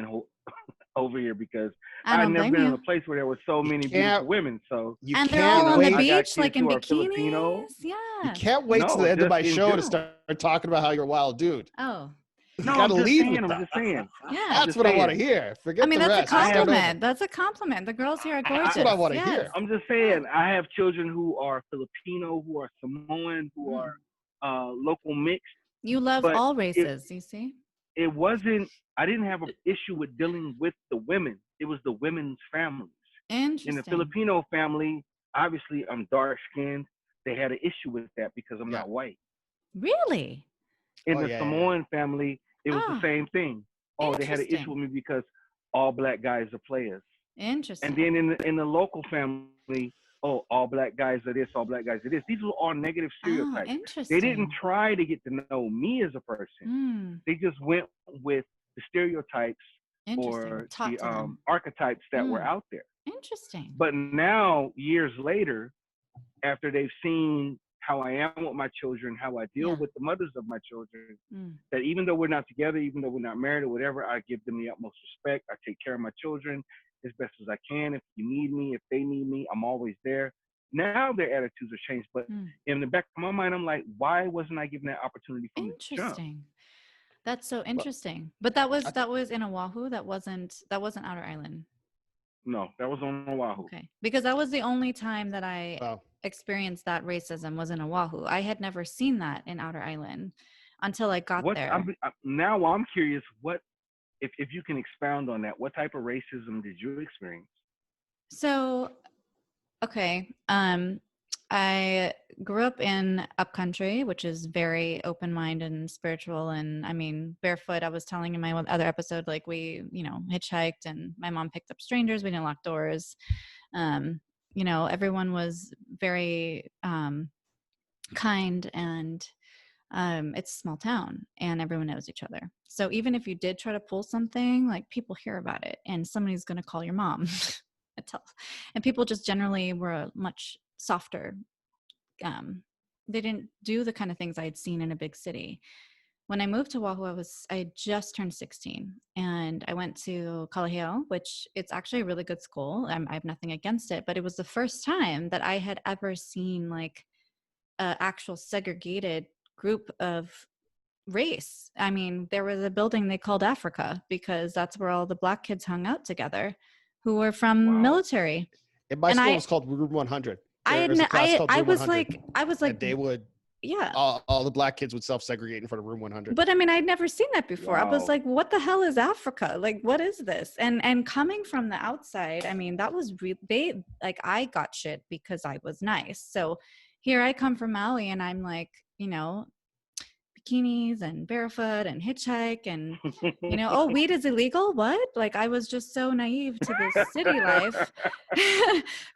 over here because I I'd don't never blame been in you. a place where there were so You many can't beautiful women. So you And they're can't all on the I wait. got beach, kids like in who are Filipino. bikinis. You Yeah. can't wait till No, the end of just my in show to general. start talking about how you're a wild dude. Oh, You No, got to I'm just lead saying. with I'm that. just saying. yeah. I'm That's just what I want to saying. hear. I Forget mean, the that's a rest. Start over. compliment. That's a compliment. The girls here are gorgeous. That's what I want to Yes. hear. I'm just saying. I have children who are Filipino, who are Samoan, who Mm. are local mixed. You love But all it races, you see? it wasn't. I didn't have an issue with dealing with the women. It was the women's families. In the Interesting. Filipino family, obviously I'm dark skinned. They had an issue with that because I'm Yeah. not white. Really? In Oh, the yeah, Samoan family, it was the Ah, same thing. Oh, they had an issue interesting. with me because all black guys are players. And Interesting. then in the local family, oh, all black guys are this, all black guys are this. These were all negative Oh, stereotypes. They didn't interesting. try to get to know me as a person. Mm, They just went with the stereotypes interesting. or Taught the to them. archetypes that were Mm, out there. interesting. But now, years later, after they've seen how I am with my children, how I deal Yeah. with the mothers of my children, Mm, that even though we're not together, even though we're not married or whatever, I give them the utmost respect. I take care of my children as best as I can. If you need me, if they need me, I'm always there. Now their attitudes have changed, but mm. in the back of my mind, I'm like, why wasn't I given that opportunity from the jump? Interesting. That's so Well, interesting. But that was I- in Oahu. That wasn't Outer Island. No, that was on Oahu. Okay. Because that was the only time that I well, experienced that racism was in Oahu. I had never seen that in Outer Island until I got there. Now I'm curious, what if you can expound on that? What type of racism did you experience? So, okay. I grew up in upcountry, which is very open-minded and spiritual. And I mean, barefoot, I was telling in my other episode, like we, hitchhiked and my mom picked up strangers. We didn't lock doors. Everyone was very kind, and it's a small town and everyone knows each other. So even if you did try to pull something, like people hear about it and somebody's going to call your mom. And people just generally were much softer. They didn't do the kind of things I had seen in a big city. When I moved to Oahu, I had just turned 16 and I went to Kalaheo, which it's actually a really good school. I have nothing against it, but it was the first time that I had ever seen like an actual segregated group of race. I mean, there was a building they called Africa because that's where all the black kids hung out together who were from Wow. military. in my And school, it was called Room 100. There's a class called I Room was 100. like, And they would, yeah. all the black kids would self-segregate in front of Room 100. But I mean, I'd never seen that before. I was Wow. like, what the hell is Africa? Like, what is this? And coming from the outside, I mean, that was like, I got shit because I was nice. So here I come from Maui and I'm like, bikinis and barefoot and hitchhike and oh, weed is illegal, what? Like I was just so naive to this city life.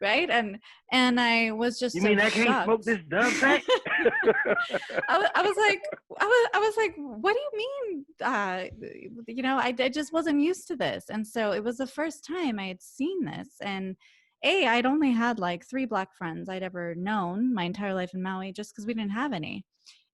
Right. And I was just You so mean I can't shocked. smoke this dub sack? I was like, what do you mean? I just wasn't used to this. And so it was the first time I had seen this. And I'd only had like 3 black friends I'd ever known my entire life in Maui just because we didn't have any.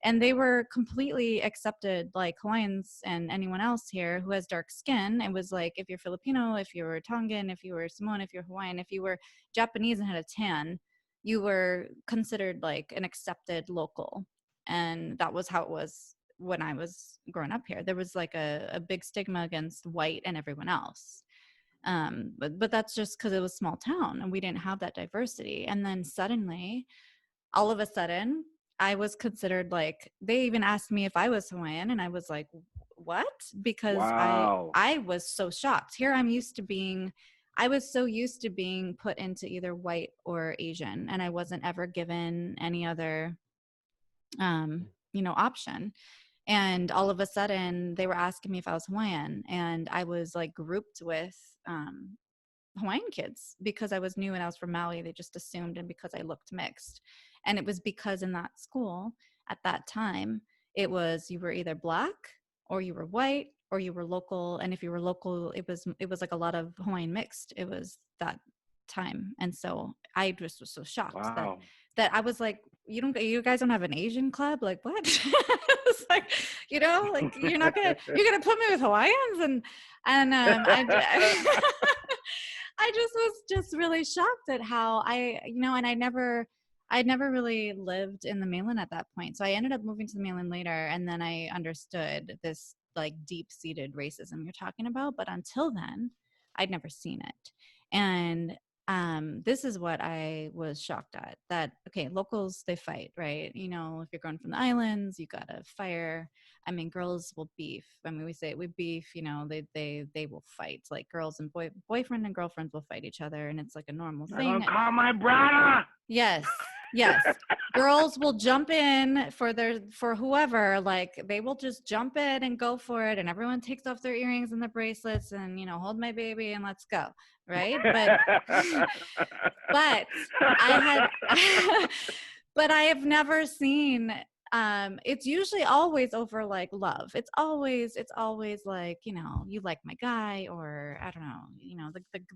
And they were completely accepted like Hawaiians and anyone else here who has dark skin. It was like, if you're Filipino, if you were Tongan, if you were Samoan, if you're Hawaiian, if you were Japanese and had a tan, you were considered like an accepted local. And that was how it was when I was growing up here. There was like a big stigma against white and everyone else. But that's just because it was a small town and we didn't have that diversity. And then suddenly, all of a sudden, I was considered like, they even asked me if I was Hawaiian and I was like, what? Because Wow. I was so shocked. Here I was so used to being put into either white or Asian, and I wasn't ever given any other, option. And all of a sudden they were asking me if I was Hawaiian, and I was like grouped with, Hawaiian kids because I was new and I was from Maui. They just assumed, and because I looked mixed. And it was because in that school at that time, it was you were either black or you were white or you were local. And if you were local, it was like a lot of Hawaiian mixed. It was that time. And so I just was so shocked Wow. that I was like, you guys don't have an Asian club? Like what? It's like, like you're gonna put me with Hawaiians and I just was just really shocked at how and I'd never really lived in the mainland at that point. So I ended up moving to the mainland later, and then I understood this like deep-seated racism you're talking about. But until then, I'd never seen it. And this is what I was shocked at, that, okay, locals, they fight, right? If you're going from the islands, you gotta fire. I mean, girls will beef. I mean, we say we beef, they will fight. Like girls and boyfriend and girlfriends will fight each other, and it's like a normal thing. I'm gonna call my brother. Yes. Girls will jump in for whoever, like they will just jump in and go for it, and everyone takes off their earrings and their bracelets and hold my baby and let's go, right? But I have never seen it's usually always over like love. It's always like, you like my guy, or I don't know,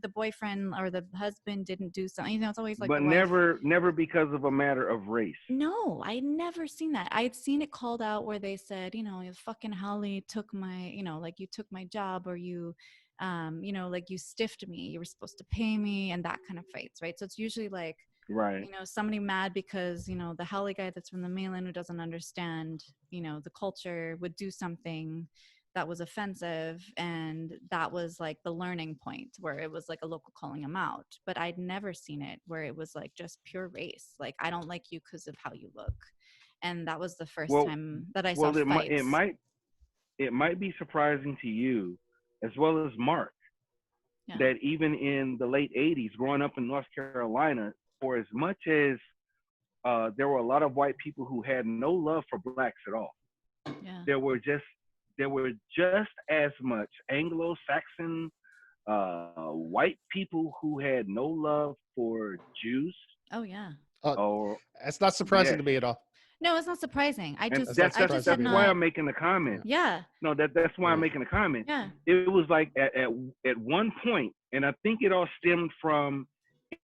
the boyfriend or the husband didn't do something. It's always like, but never because of a matter of race. No, I'd never seen that. I'd seen it called out where they said, you fucking Holly took my, like you took my job, or you, like you stiffed me, you were supposed to pay me, and that kind of fights, right? So it's usually like, right, somebody mad because, the Holly guy that's from the mainland who doesn't understand, the culture would do something that was offensive, and that was like the learning point where it was like a local calling him out. But I'd never seen it where it was like just pure race, like I don't like you because of how you look. And that was the first time that I saw fights. It might be surprising to you as well as Mark, that even in the late 80s, growing up in North Carolina, for as much as there were a lot of white people who had no love for blacks at all, there were just as much Anglo-Saxon white people who had no love for Jews. Oh yeah. That's not surprising to me at all. No, it's not surprising. That's why I'm making the comment. Yeah. No, that's why I'm making the comment. Yeah. It was like at one point, and I think it all stemmed from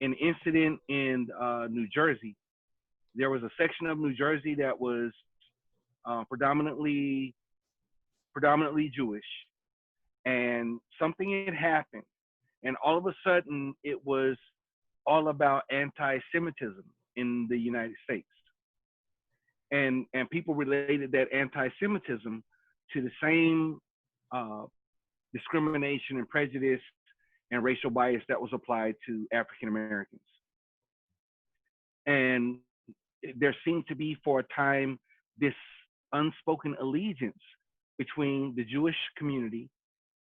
an incident in New Jersey. There was a section of New Jersey that was predominantly Jewish, and something had happened, and all of a sudden it was all about anti-Semitism in the United States, and people related that anti-Semitism to the same discrimination and prejudice and racial bias that was applied to African Americans. And there seemed to be for a time this unspoken allegiance between the Jewish community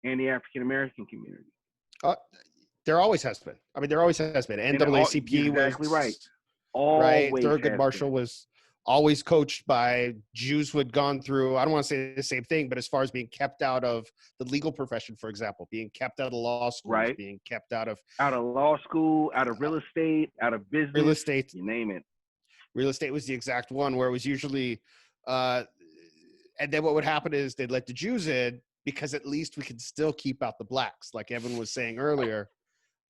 and the African American community. There always has been. I mean, there always has been. NAACP was exactly right. Always right. Thurgood Marshall was always coached by Jews who had gone through, I don't want to say the same thing, but as far as being kept out of the legal profession, for example, being kept out of law schools, right, being kept out of law school, out of real estate, out of business, real estate, you name it. Real estate was the exact one where it was usually, and then what would happen is they'd let the Jews in because at least we could still keep out the blacks, like Evan was saying earlier.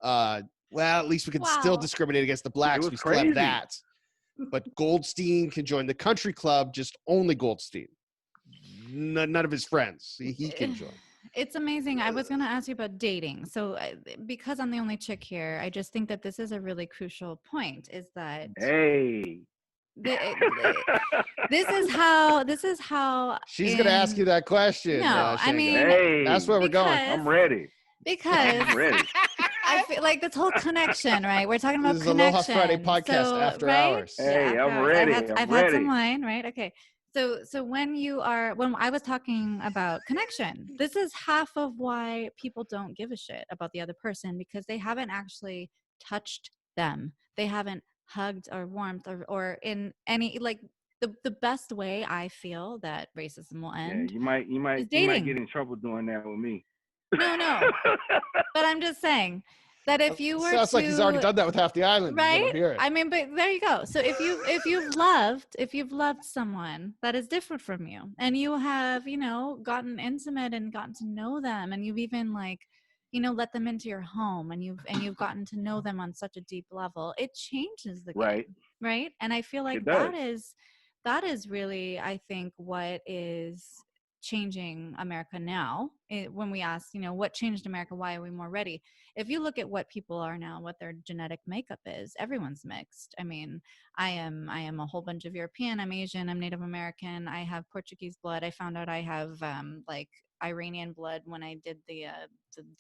Well, at least we can still discriminate against the blacks. We still have that. But Goldstein can join the country club, just only Goldstein. None of his friends. He can join. It's amazing. I was going to ask you about dating. So because I'm the only chick here, I just think that this is a really crucial point, is that this is how she's going to ask you that question. No, I mean, that's where we're going. I'm ready. Because I'm ready. I feel like this whole connection, right? We're talking about connection. This is Aloha Friday podcast after hours. Hey, yeah, I'm ready. I've had some wine, right? Okay. So when I was talking about connection, this is half of why people don't give a shit about the other person, because they haven't actually touched them. They haven't hugged or warmed or in any, like, the best way I feel that racism will end. Yeah, you might get in trouble doing that with me. No. But I'm just saying that if you were sounds like he's already done that with half the island, right? I mean, but there you go. So if you've loved someone that is different from you, and you have, gotten intimate and gotten to know them, and you've even let them into your home, and you've gotten to know them on such a deep level, it changes the game. Right. right? And I feel like It does. that is really, I think, what is changing America now. When we ask, what changed America, why are we more ready? If you look at what people are now, what their genetic makeup is, everyone's mixed. I mean, I am a whole bunch of European, I'm Asian, I'm Native American, I have Portuguese blood. I found out I have like Iranian blood when I did the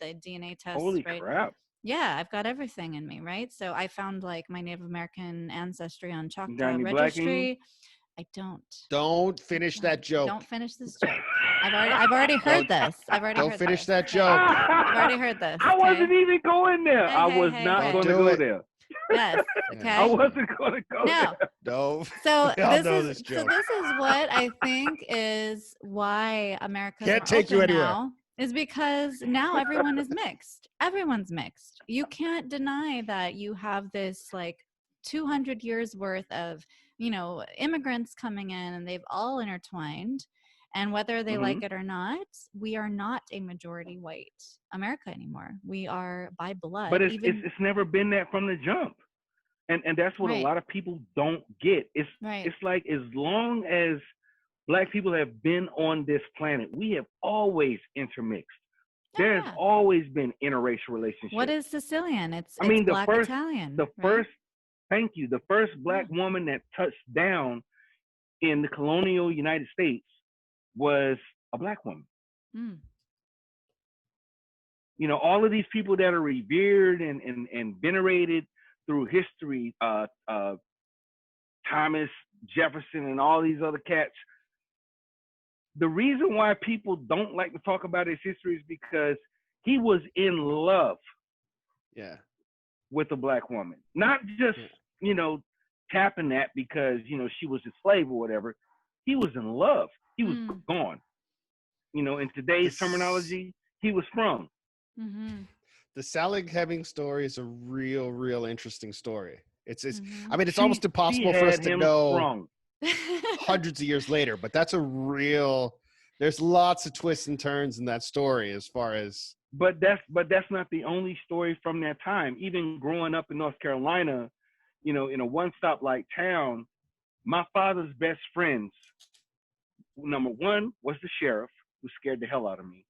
DNA test, Holy right? crap. Yeah, I've got everything in me, right? So I found like my Native American ancestry on You got Choctaw any black in you? Registry. I don't. Don't finish that joke. Don't finish this joke. I've already heard this. I've already Don't heard finish this. that Okay. joke. I've already heard this. I wasn't okay? even going there. Hey, I hey, was hey, not hey. going to Don't go do it. there. Yes. Yeah. Okay. I wasn't going to go No. there. No. So We all this know is this so joke. this is what I think is why America's Can't more take you open anywhere. now, is because now everyone is mixed. Everyone's mixed. You can't deny that you have this like 200 years worth of, immigrants coming in, and they've all intertwined. And whether they like it or not, we are not a majority white America anymore. We are by blood. But it's never been that from the jump. And that's what Right. a lot of people don't get. It's like, as long as Black people have been on this planet, we have always intermixed. There's always been interracial relationships. What is Sicilian? It's the Black first Italian. Thank you. The first Black woman that touched down in the colonial United States was a Black woman. Mm. All of these people that are revered and venerated through history, Thomas Jefferson and all these other cats. The reason why people don't like to talk about his history is because he was in love with a Black woman. Not just, tapping that because, she was his slave or whatever. He was in love. He was gone. In today's terminology, he was sprung. Mm-hmm. The Sally Hemings story is a real interesting story. It's I mean, it's almost impossible for us to know hundreds of years later, but that's there's lots of twists and turns in that story as far as. But that's not the only story from that time. Even growing up in North Carolina, in a one-stop like town, my father's best friends, number one was the sheriff, who scared the hell out of me.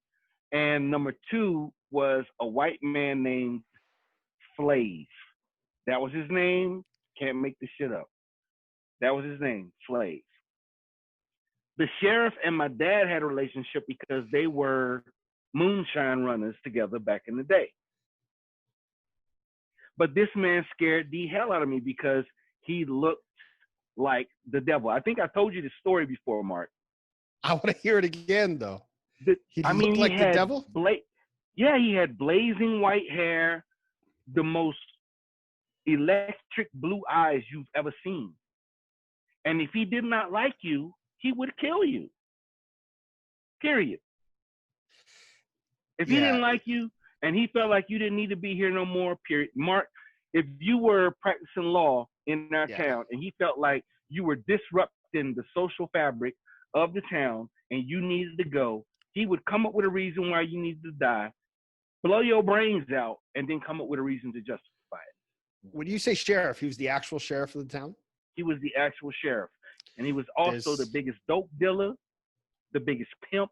And number two was a white man named Flav. That was his name. Can't make this shit up. That was his name, Flav. The sheriff and my dad had a relationship because they were moonshine runners together back in the day. But this man scared the hell out of me because he looked like the devil. I think I told you the story before, Mark. I want to hear it again, though. He looked like the devil? He had blazing white hair, the most electric blue eyes you've ever seen. And if he did not like you, he would kill you. Period. If he didn't like you and he felt like you didn't need to be here no more, period. Mark, if you were practicing law in our town and he felt like you were disrupting the social fabric of the town and you needed to go, he would come up with a reason why you needed to die, blow your brains out, and then come up with a reason to justify it. When you say sheriff, he was the actual sheriff of the town? He was the actual sheriff. And he was also the biggest dope dealer, the biggest pimp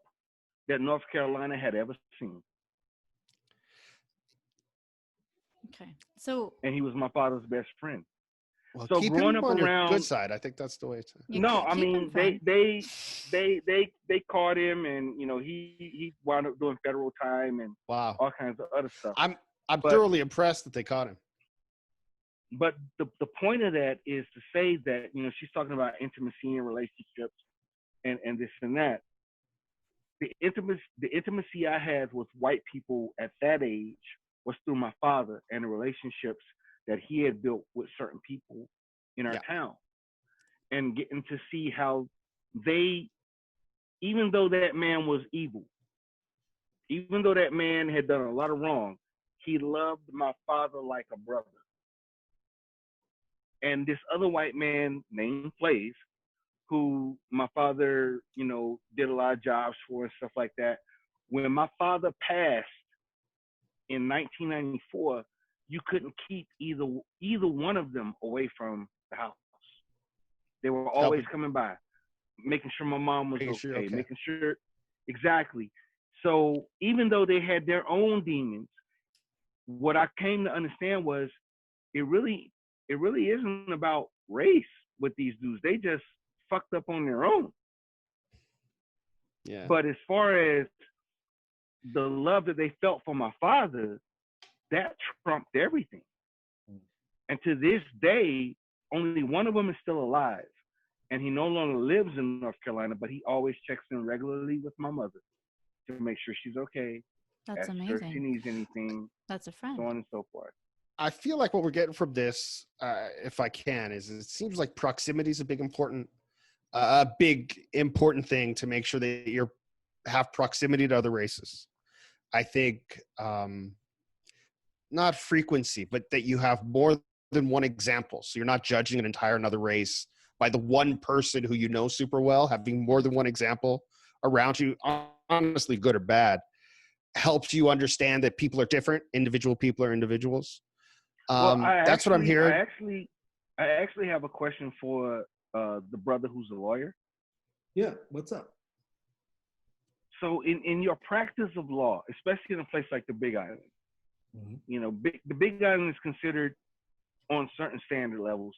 that North Carolina had ever seen. Okay. And he was my father's best friend. Well, so keep growing him up on around your good side. I think that's the way to. No, I mean they caught him, and he wound up doing federal time and all kinds of other stuff. I'm thoroughly impressed that they caught him. But the point of that is to say that she's talking about intimacy and relationships and this and that. The intimacy I had with white people at that age was through my father and the relationships that he had built with certain people in our town, and getting to see how they, even though that man was evil, even though that man had done a lot of wrong, he loved my father like a brother. And this other white man named Flav, who my father, did a lot of jobs for and stuff like that. When my father passed in 1994, you couldn't keep either one of them away from the house. They were always Helping. coming by, making sure my mom was Making sure you're okay, okay. making sure exactly. So even though they had their own demons, what I came to understand was it really isn't about race with these dudes. They just fucked up on their own. Yeah. But as far as the love that they felt for my father, that trumped everything. And to this day, only one of them is still alive. And he no longer lives in North Carolina, but he always checks in regularly with my mother to make sure she's okay. That's asks her if she amazing. needs anything, That's a friend. so on and so forth. I feel like what we're getting from this, if I can, is it seems like proximity is a big important thing to make sure that you have proximity to other races. I think not frequency, but that you have more than one example. So you're not judging an entire another race by the one person who you know super well. Having more than one example around you, honestly, good or bad, helps you understand that people are different. Individual people are individuals. Well, That's what I'm hearing. I actually have a question for the brother who's a lawyer. Yeah, what's up? So in your practice of law, especially in a place like the Big Island, you know, the Big Island is considered on certain standard levels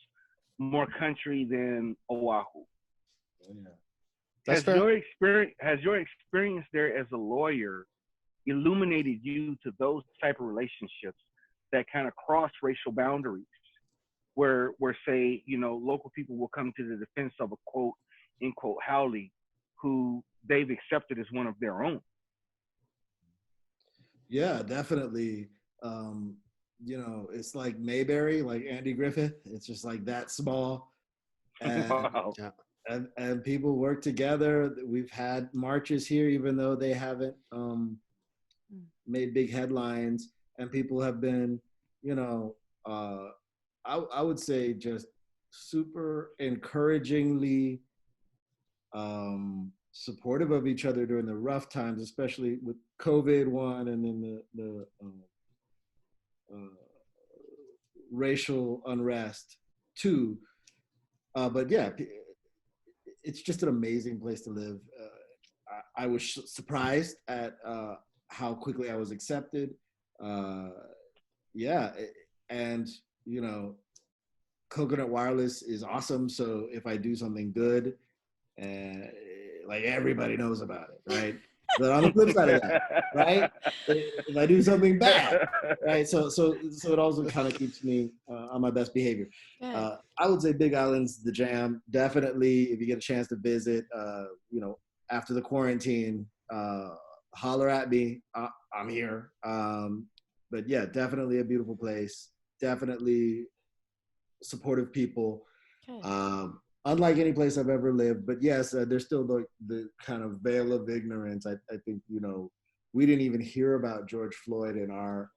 more country than Oahu. Yeah. That's Has fair. your experience there as a lawyer illuminated you to those type of relationships that kind of cross racial boundaries, where say, you know, local people will come to the defense of a quote unquote haole who they've accepted as one of their own? Yeah, definitely. You know, it's like Mayberry, like Andy Griffith. It's just like that small. And, Wow. Yeah. and people work together. We've had marches here, even though they haven't made big headlines. And people have been, you know, I would say just super encouragingly supportive of each other during the rough times, especially with COVID one, and then the racial unrest two. But yeah, it's just an amazing place to live. I was surprised at how quickly I was accepted. Yeah, and you know, Coconut Wireless is awesome. So if I do something good, like everybody knows about it, right? But on the flip side of that, right? If I do something bad, right? So it also kind of keeps me on my best behavior. I would say Big Island's the jam. Definitely, if you get a chance to visit, you know, after the quarantine, holler at me. I'm here. But yeah, definitely a beautiful place. Definitely supportive people. Unlike any place I've ever lived, but yes, there's still the kind of veil of ignorance. I think, you know, we didn't even hear about George Floyd in our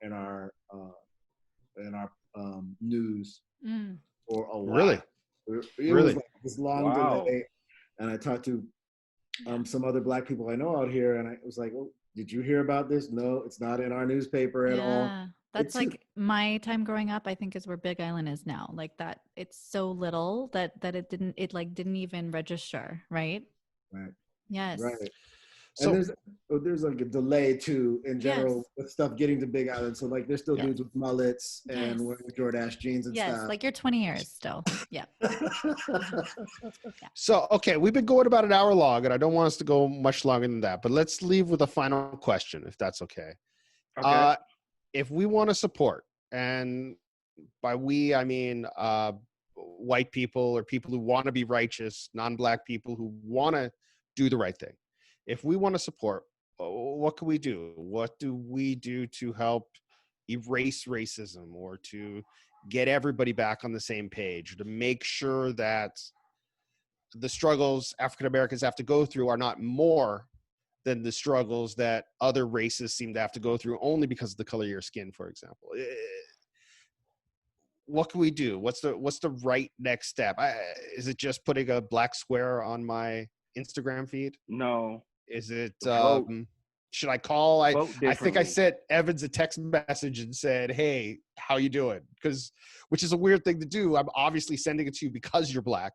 news for a while. Really? It was like this long Wow. delay, and I talked to some other Black people I know out here, and I was like, "Oh, did you hear about this? No, it's not in our newspaper at all." Yeah, that's like my time growing up, I think, is where Big Island is now. Like that, it's so little that it didn't even register, right? Right. Yes. Right. So And there's like a delay too in general with stuff getting to Big Island. So like there's still dudes with mullets and wearing Jordache jeans and stuff. Like you're 20 years still. Yeah. So, okay, we've been going about an hour long, and I don't want us to go much longer than that, but let's leave with a final question, if that's okay. Okay. If we want to support, and by we, I mean white people or people who want to be righteous, non-Black people who want to do the right thing. If we want to support, what can we do? What do we do to help erase racism, or to get everybody back on the same page, to make sure that the struggles African Americans have to go through are not more than the struggles that other races seem to have to go through only because of the color of your skin, for example? What can we do? What's the right next step? Is it just putting a black square on my Instagram feed? No. Is it Vote. should I call? I think I differently. sent Evans a text message and said, "Hey, how you doing?" Which is a weird thing to do. I'm obviously sending it to you because you're Black,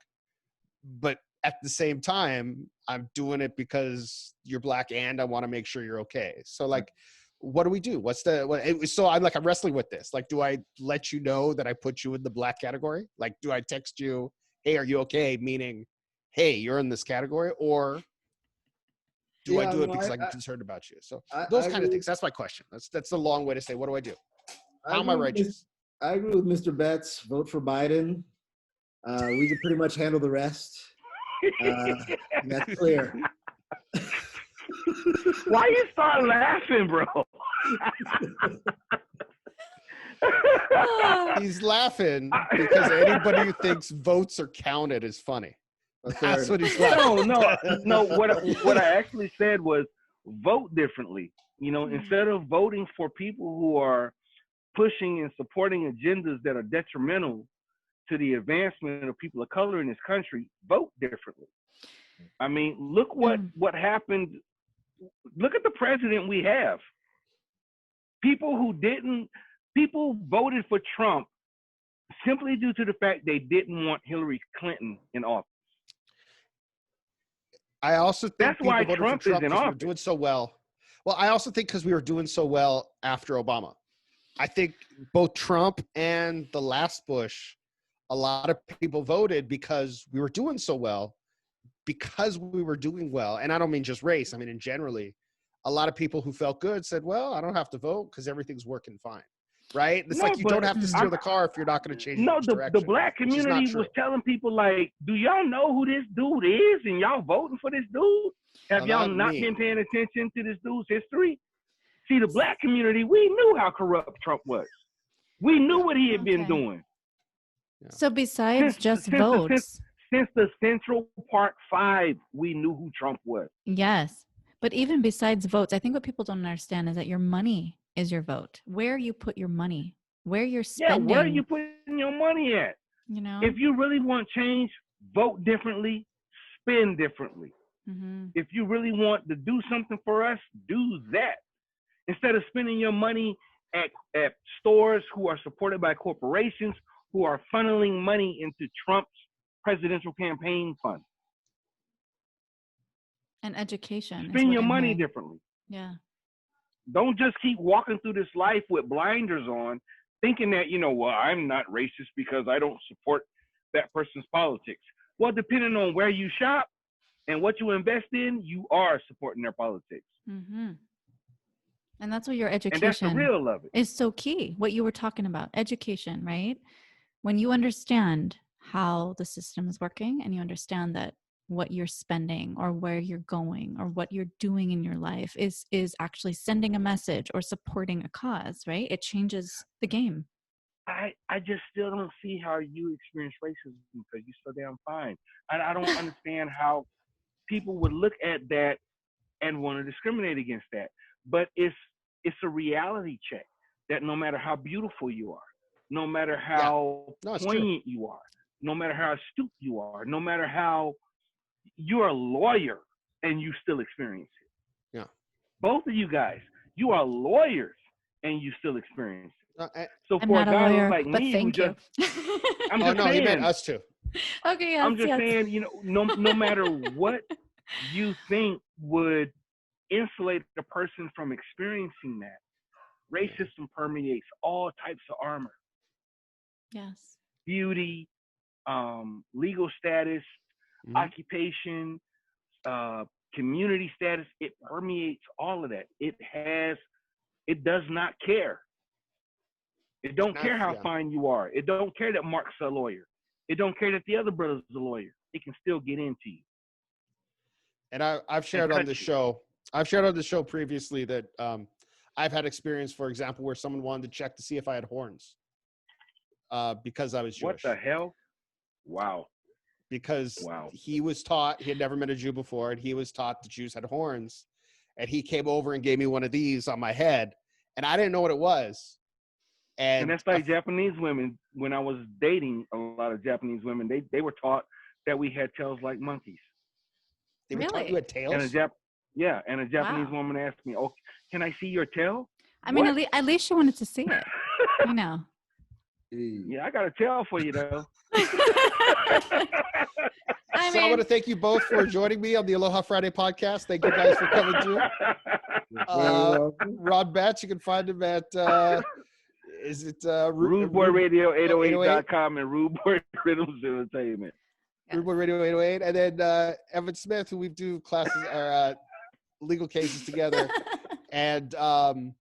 but at the same time, I'm doing it because you're black and I want to make sure you're okay. So like, what do we do? So I'm wrestling with this. Like, do I let you know that I put you in the black category? Like, do I text you, hey, are you okay? Meaning, hey, you're in this category, or do I do it because I'm concerned about you? So those kind of things. That's my question. That's a long way to say, what do I do? How am I righteous? I agree with Mr. Betts. Vote for Biden. We can pretty much handle the rest. That's clear. Why you start laughing, bro? He's laughing because anybody who thinks votes are counted is funny. That's what he's laughing. No. What I actually said was vote differently. You know, instead of voting for people who are pushing and supporting agendas that are detrimental to the advancement of people of color in this country, vote differently. I mean, look what happened. Look at the president we have. People voted for Trump simply due to the fact they didn't want Hillary Clinton in office. I also think that's why voted Trump for Trump is in because we office. were doing so well. Well, I also think because we were doing so well after Obama. I think both Trump and the last Bush, a lot of people voted because we were doing so well. Because we were doing well, and I don't mean just race, I mean in generally, a lot of people who felt good said, well, I don't have to vote because everything's working fine, right? It's like you don't have to steer the car if you're not going to change direction. The black community was telling people like, do y'all know who this dude is and y'all voting for this dude? Have y'all not been paying attention to this dude's history? See, the black community, we knew how corrupt Trump was. We knew what he had been doing. Yeah. So besides votes... Since the Central Park 5, we knew who Trump was. Yes. But even besides votes, I think what people don't understand is that your money is your vote. Where you put your money, where you're spending. Yeah, where are you putting your money at? You know? If you really want change, vote differently, spend differently. Mm-hmm. If you really want to do something for us, do that. Instead of spending your money at stores who are supported by corporations who are funneling money into Trump's presidential campaign fund. And education. Spend your money differently. Yeah. Don't just keep walking through this life with blinders on, thinking that, well, I'm not racist because I don't support that person's politics. Well, depending on where you shop and what you invest in, you are supporting their politics. Mm-hmm. And that's what your education and that's the real of it. Is so key. What you were talking about, education, right? When you understand how the system is working and you understand that what you're spending or where you're going or what you're doing in your life is actually sending a message or supporting a cause, right? It changes the game. I just still don't see how you experience racism because you're so damn fine. I don't understand how people would look at that and want to discriminate against that. But it's a reality check that no matter how beautiful you are, no matter how poignant you are, no matter how astute you are, no matter how you're a lawyer and you still experience it. Yeah. Both of you guys, you are lawyers and you still experience it. So I'm for a guy lawyer, like me, thank who you. I'm just saying, you meant us too. Okay, yes, I'm just saying, no matter what you think would insulate the person from experiencing that, racism permeates all types of armor. Yes. Beauty, legal status, occupation, community status, it permeates all of that. It does not care. It don't care how fine you are. It don't care that Mark's a lawyer. It don't care that the other brother's a lawyer. It can still get into you. And I've shared on this show. I've shared on the show previously that I've had experience, for example, where someone wanted to check to see if I had horns because I was Jewish. What the hell? Wow. Because he was taught, he had never met a Jew before, and he was taught the Jews had horns. And he came over and gave me one of these on my head, and I didn't know what it was. And that's like Japanese women. When I was dating a lot of Japanese women, they were taught that we had tails like monkeys. They were taught you had tails? And a Japanese woman asked me, "Oh, can I see your tail?" I mean, at least she wanted to see it. I know. Yeah, I got a tail for you though. So I want to thank you both for joining me on the Aloha Friday podcast. Thank you guys for coming through. Rod Batch, you can find him at is it RudeBoyRadio808.com and Rude Boy Rhythms Entertainment. Rude Boy Radio 808, and then Evan Smith, who we do classes or legal cases together, and on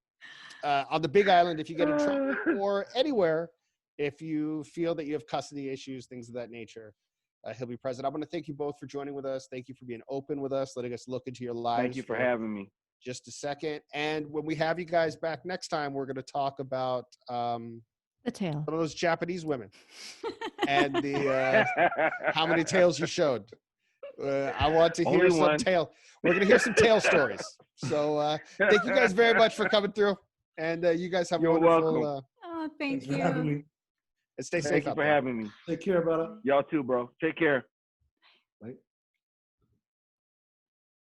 the Big Island, if you get in trouble or anywhere, if you feel that you have custody issues, things of that nature, he'll be present. I want to thank you both for joining with us. Thank you for being open with us, letting us look into your lives. Thank you for having me. Just a second. And when we have you guys back next time, we're going to talk about the tail. One of those Japanese women and the how many tails you showed. I want to hear some tail. We're going to hear some tail stories. So thank you guys very much for coming through. And you guys have a wonderful. Oh, thank you. For having me. And stay safe. Thank you for having me. Take care, brother. Y'all too, bro. Take care. Bye.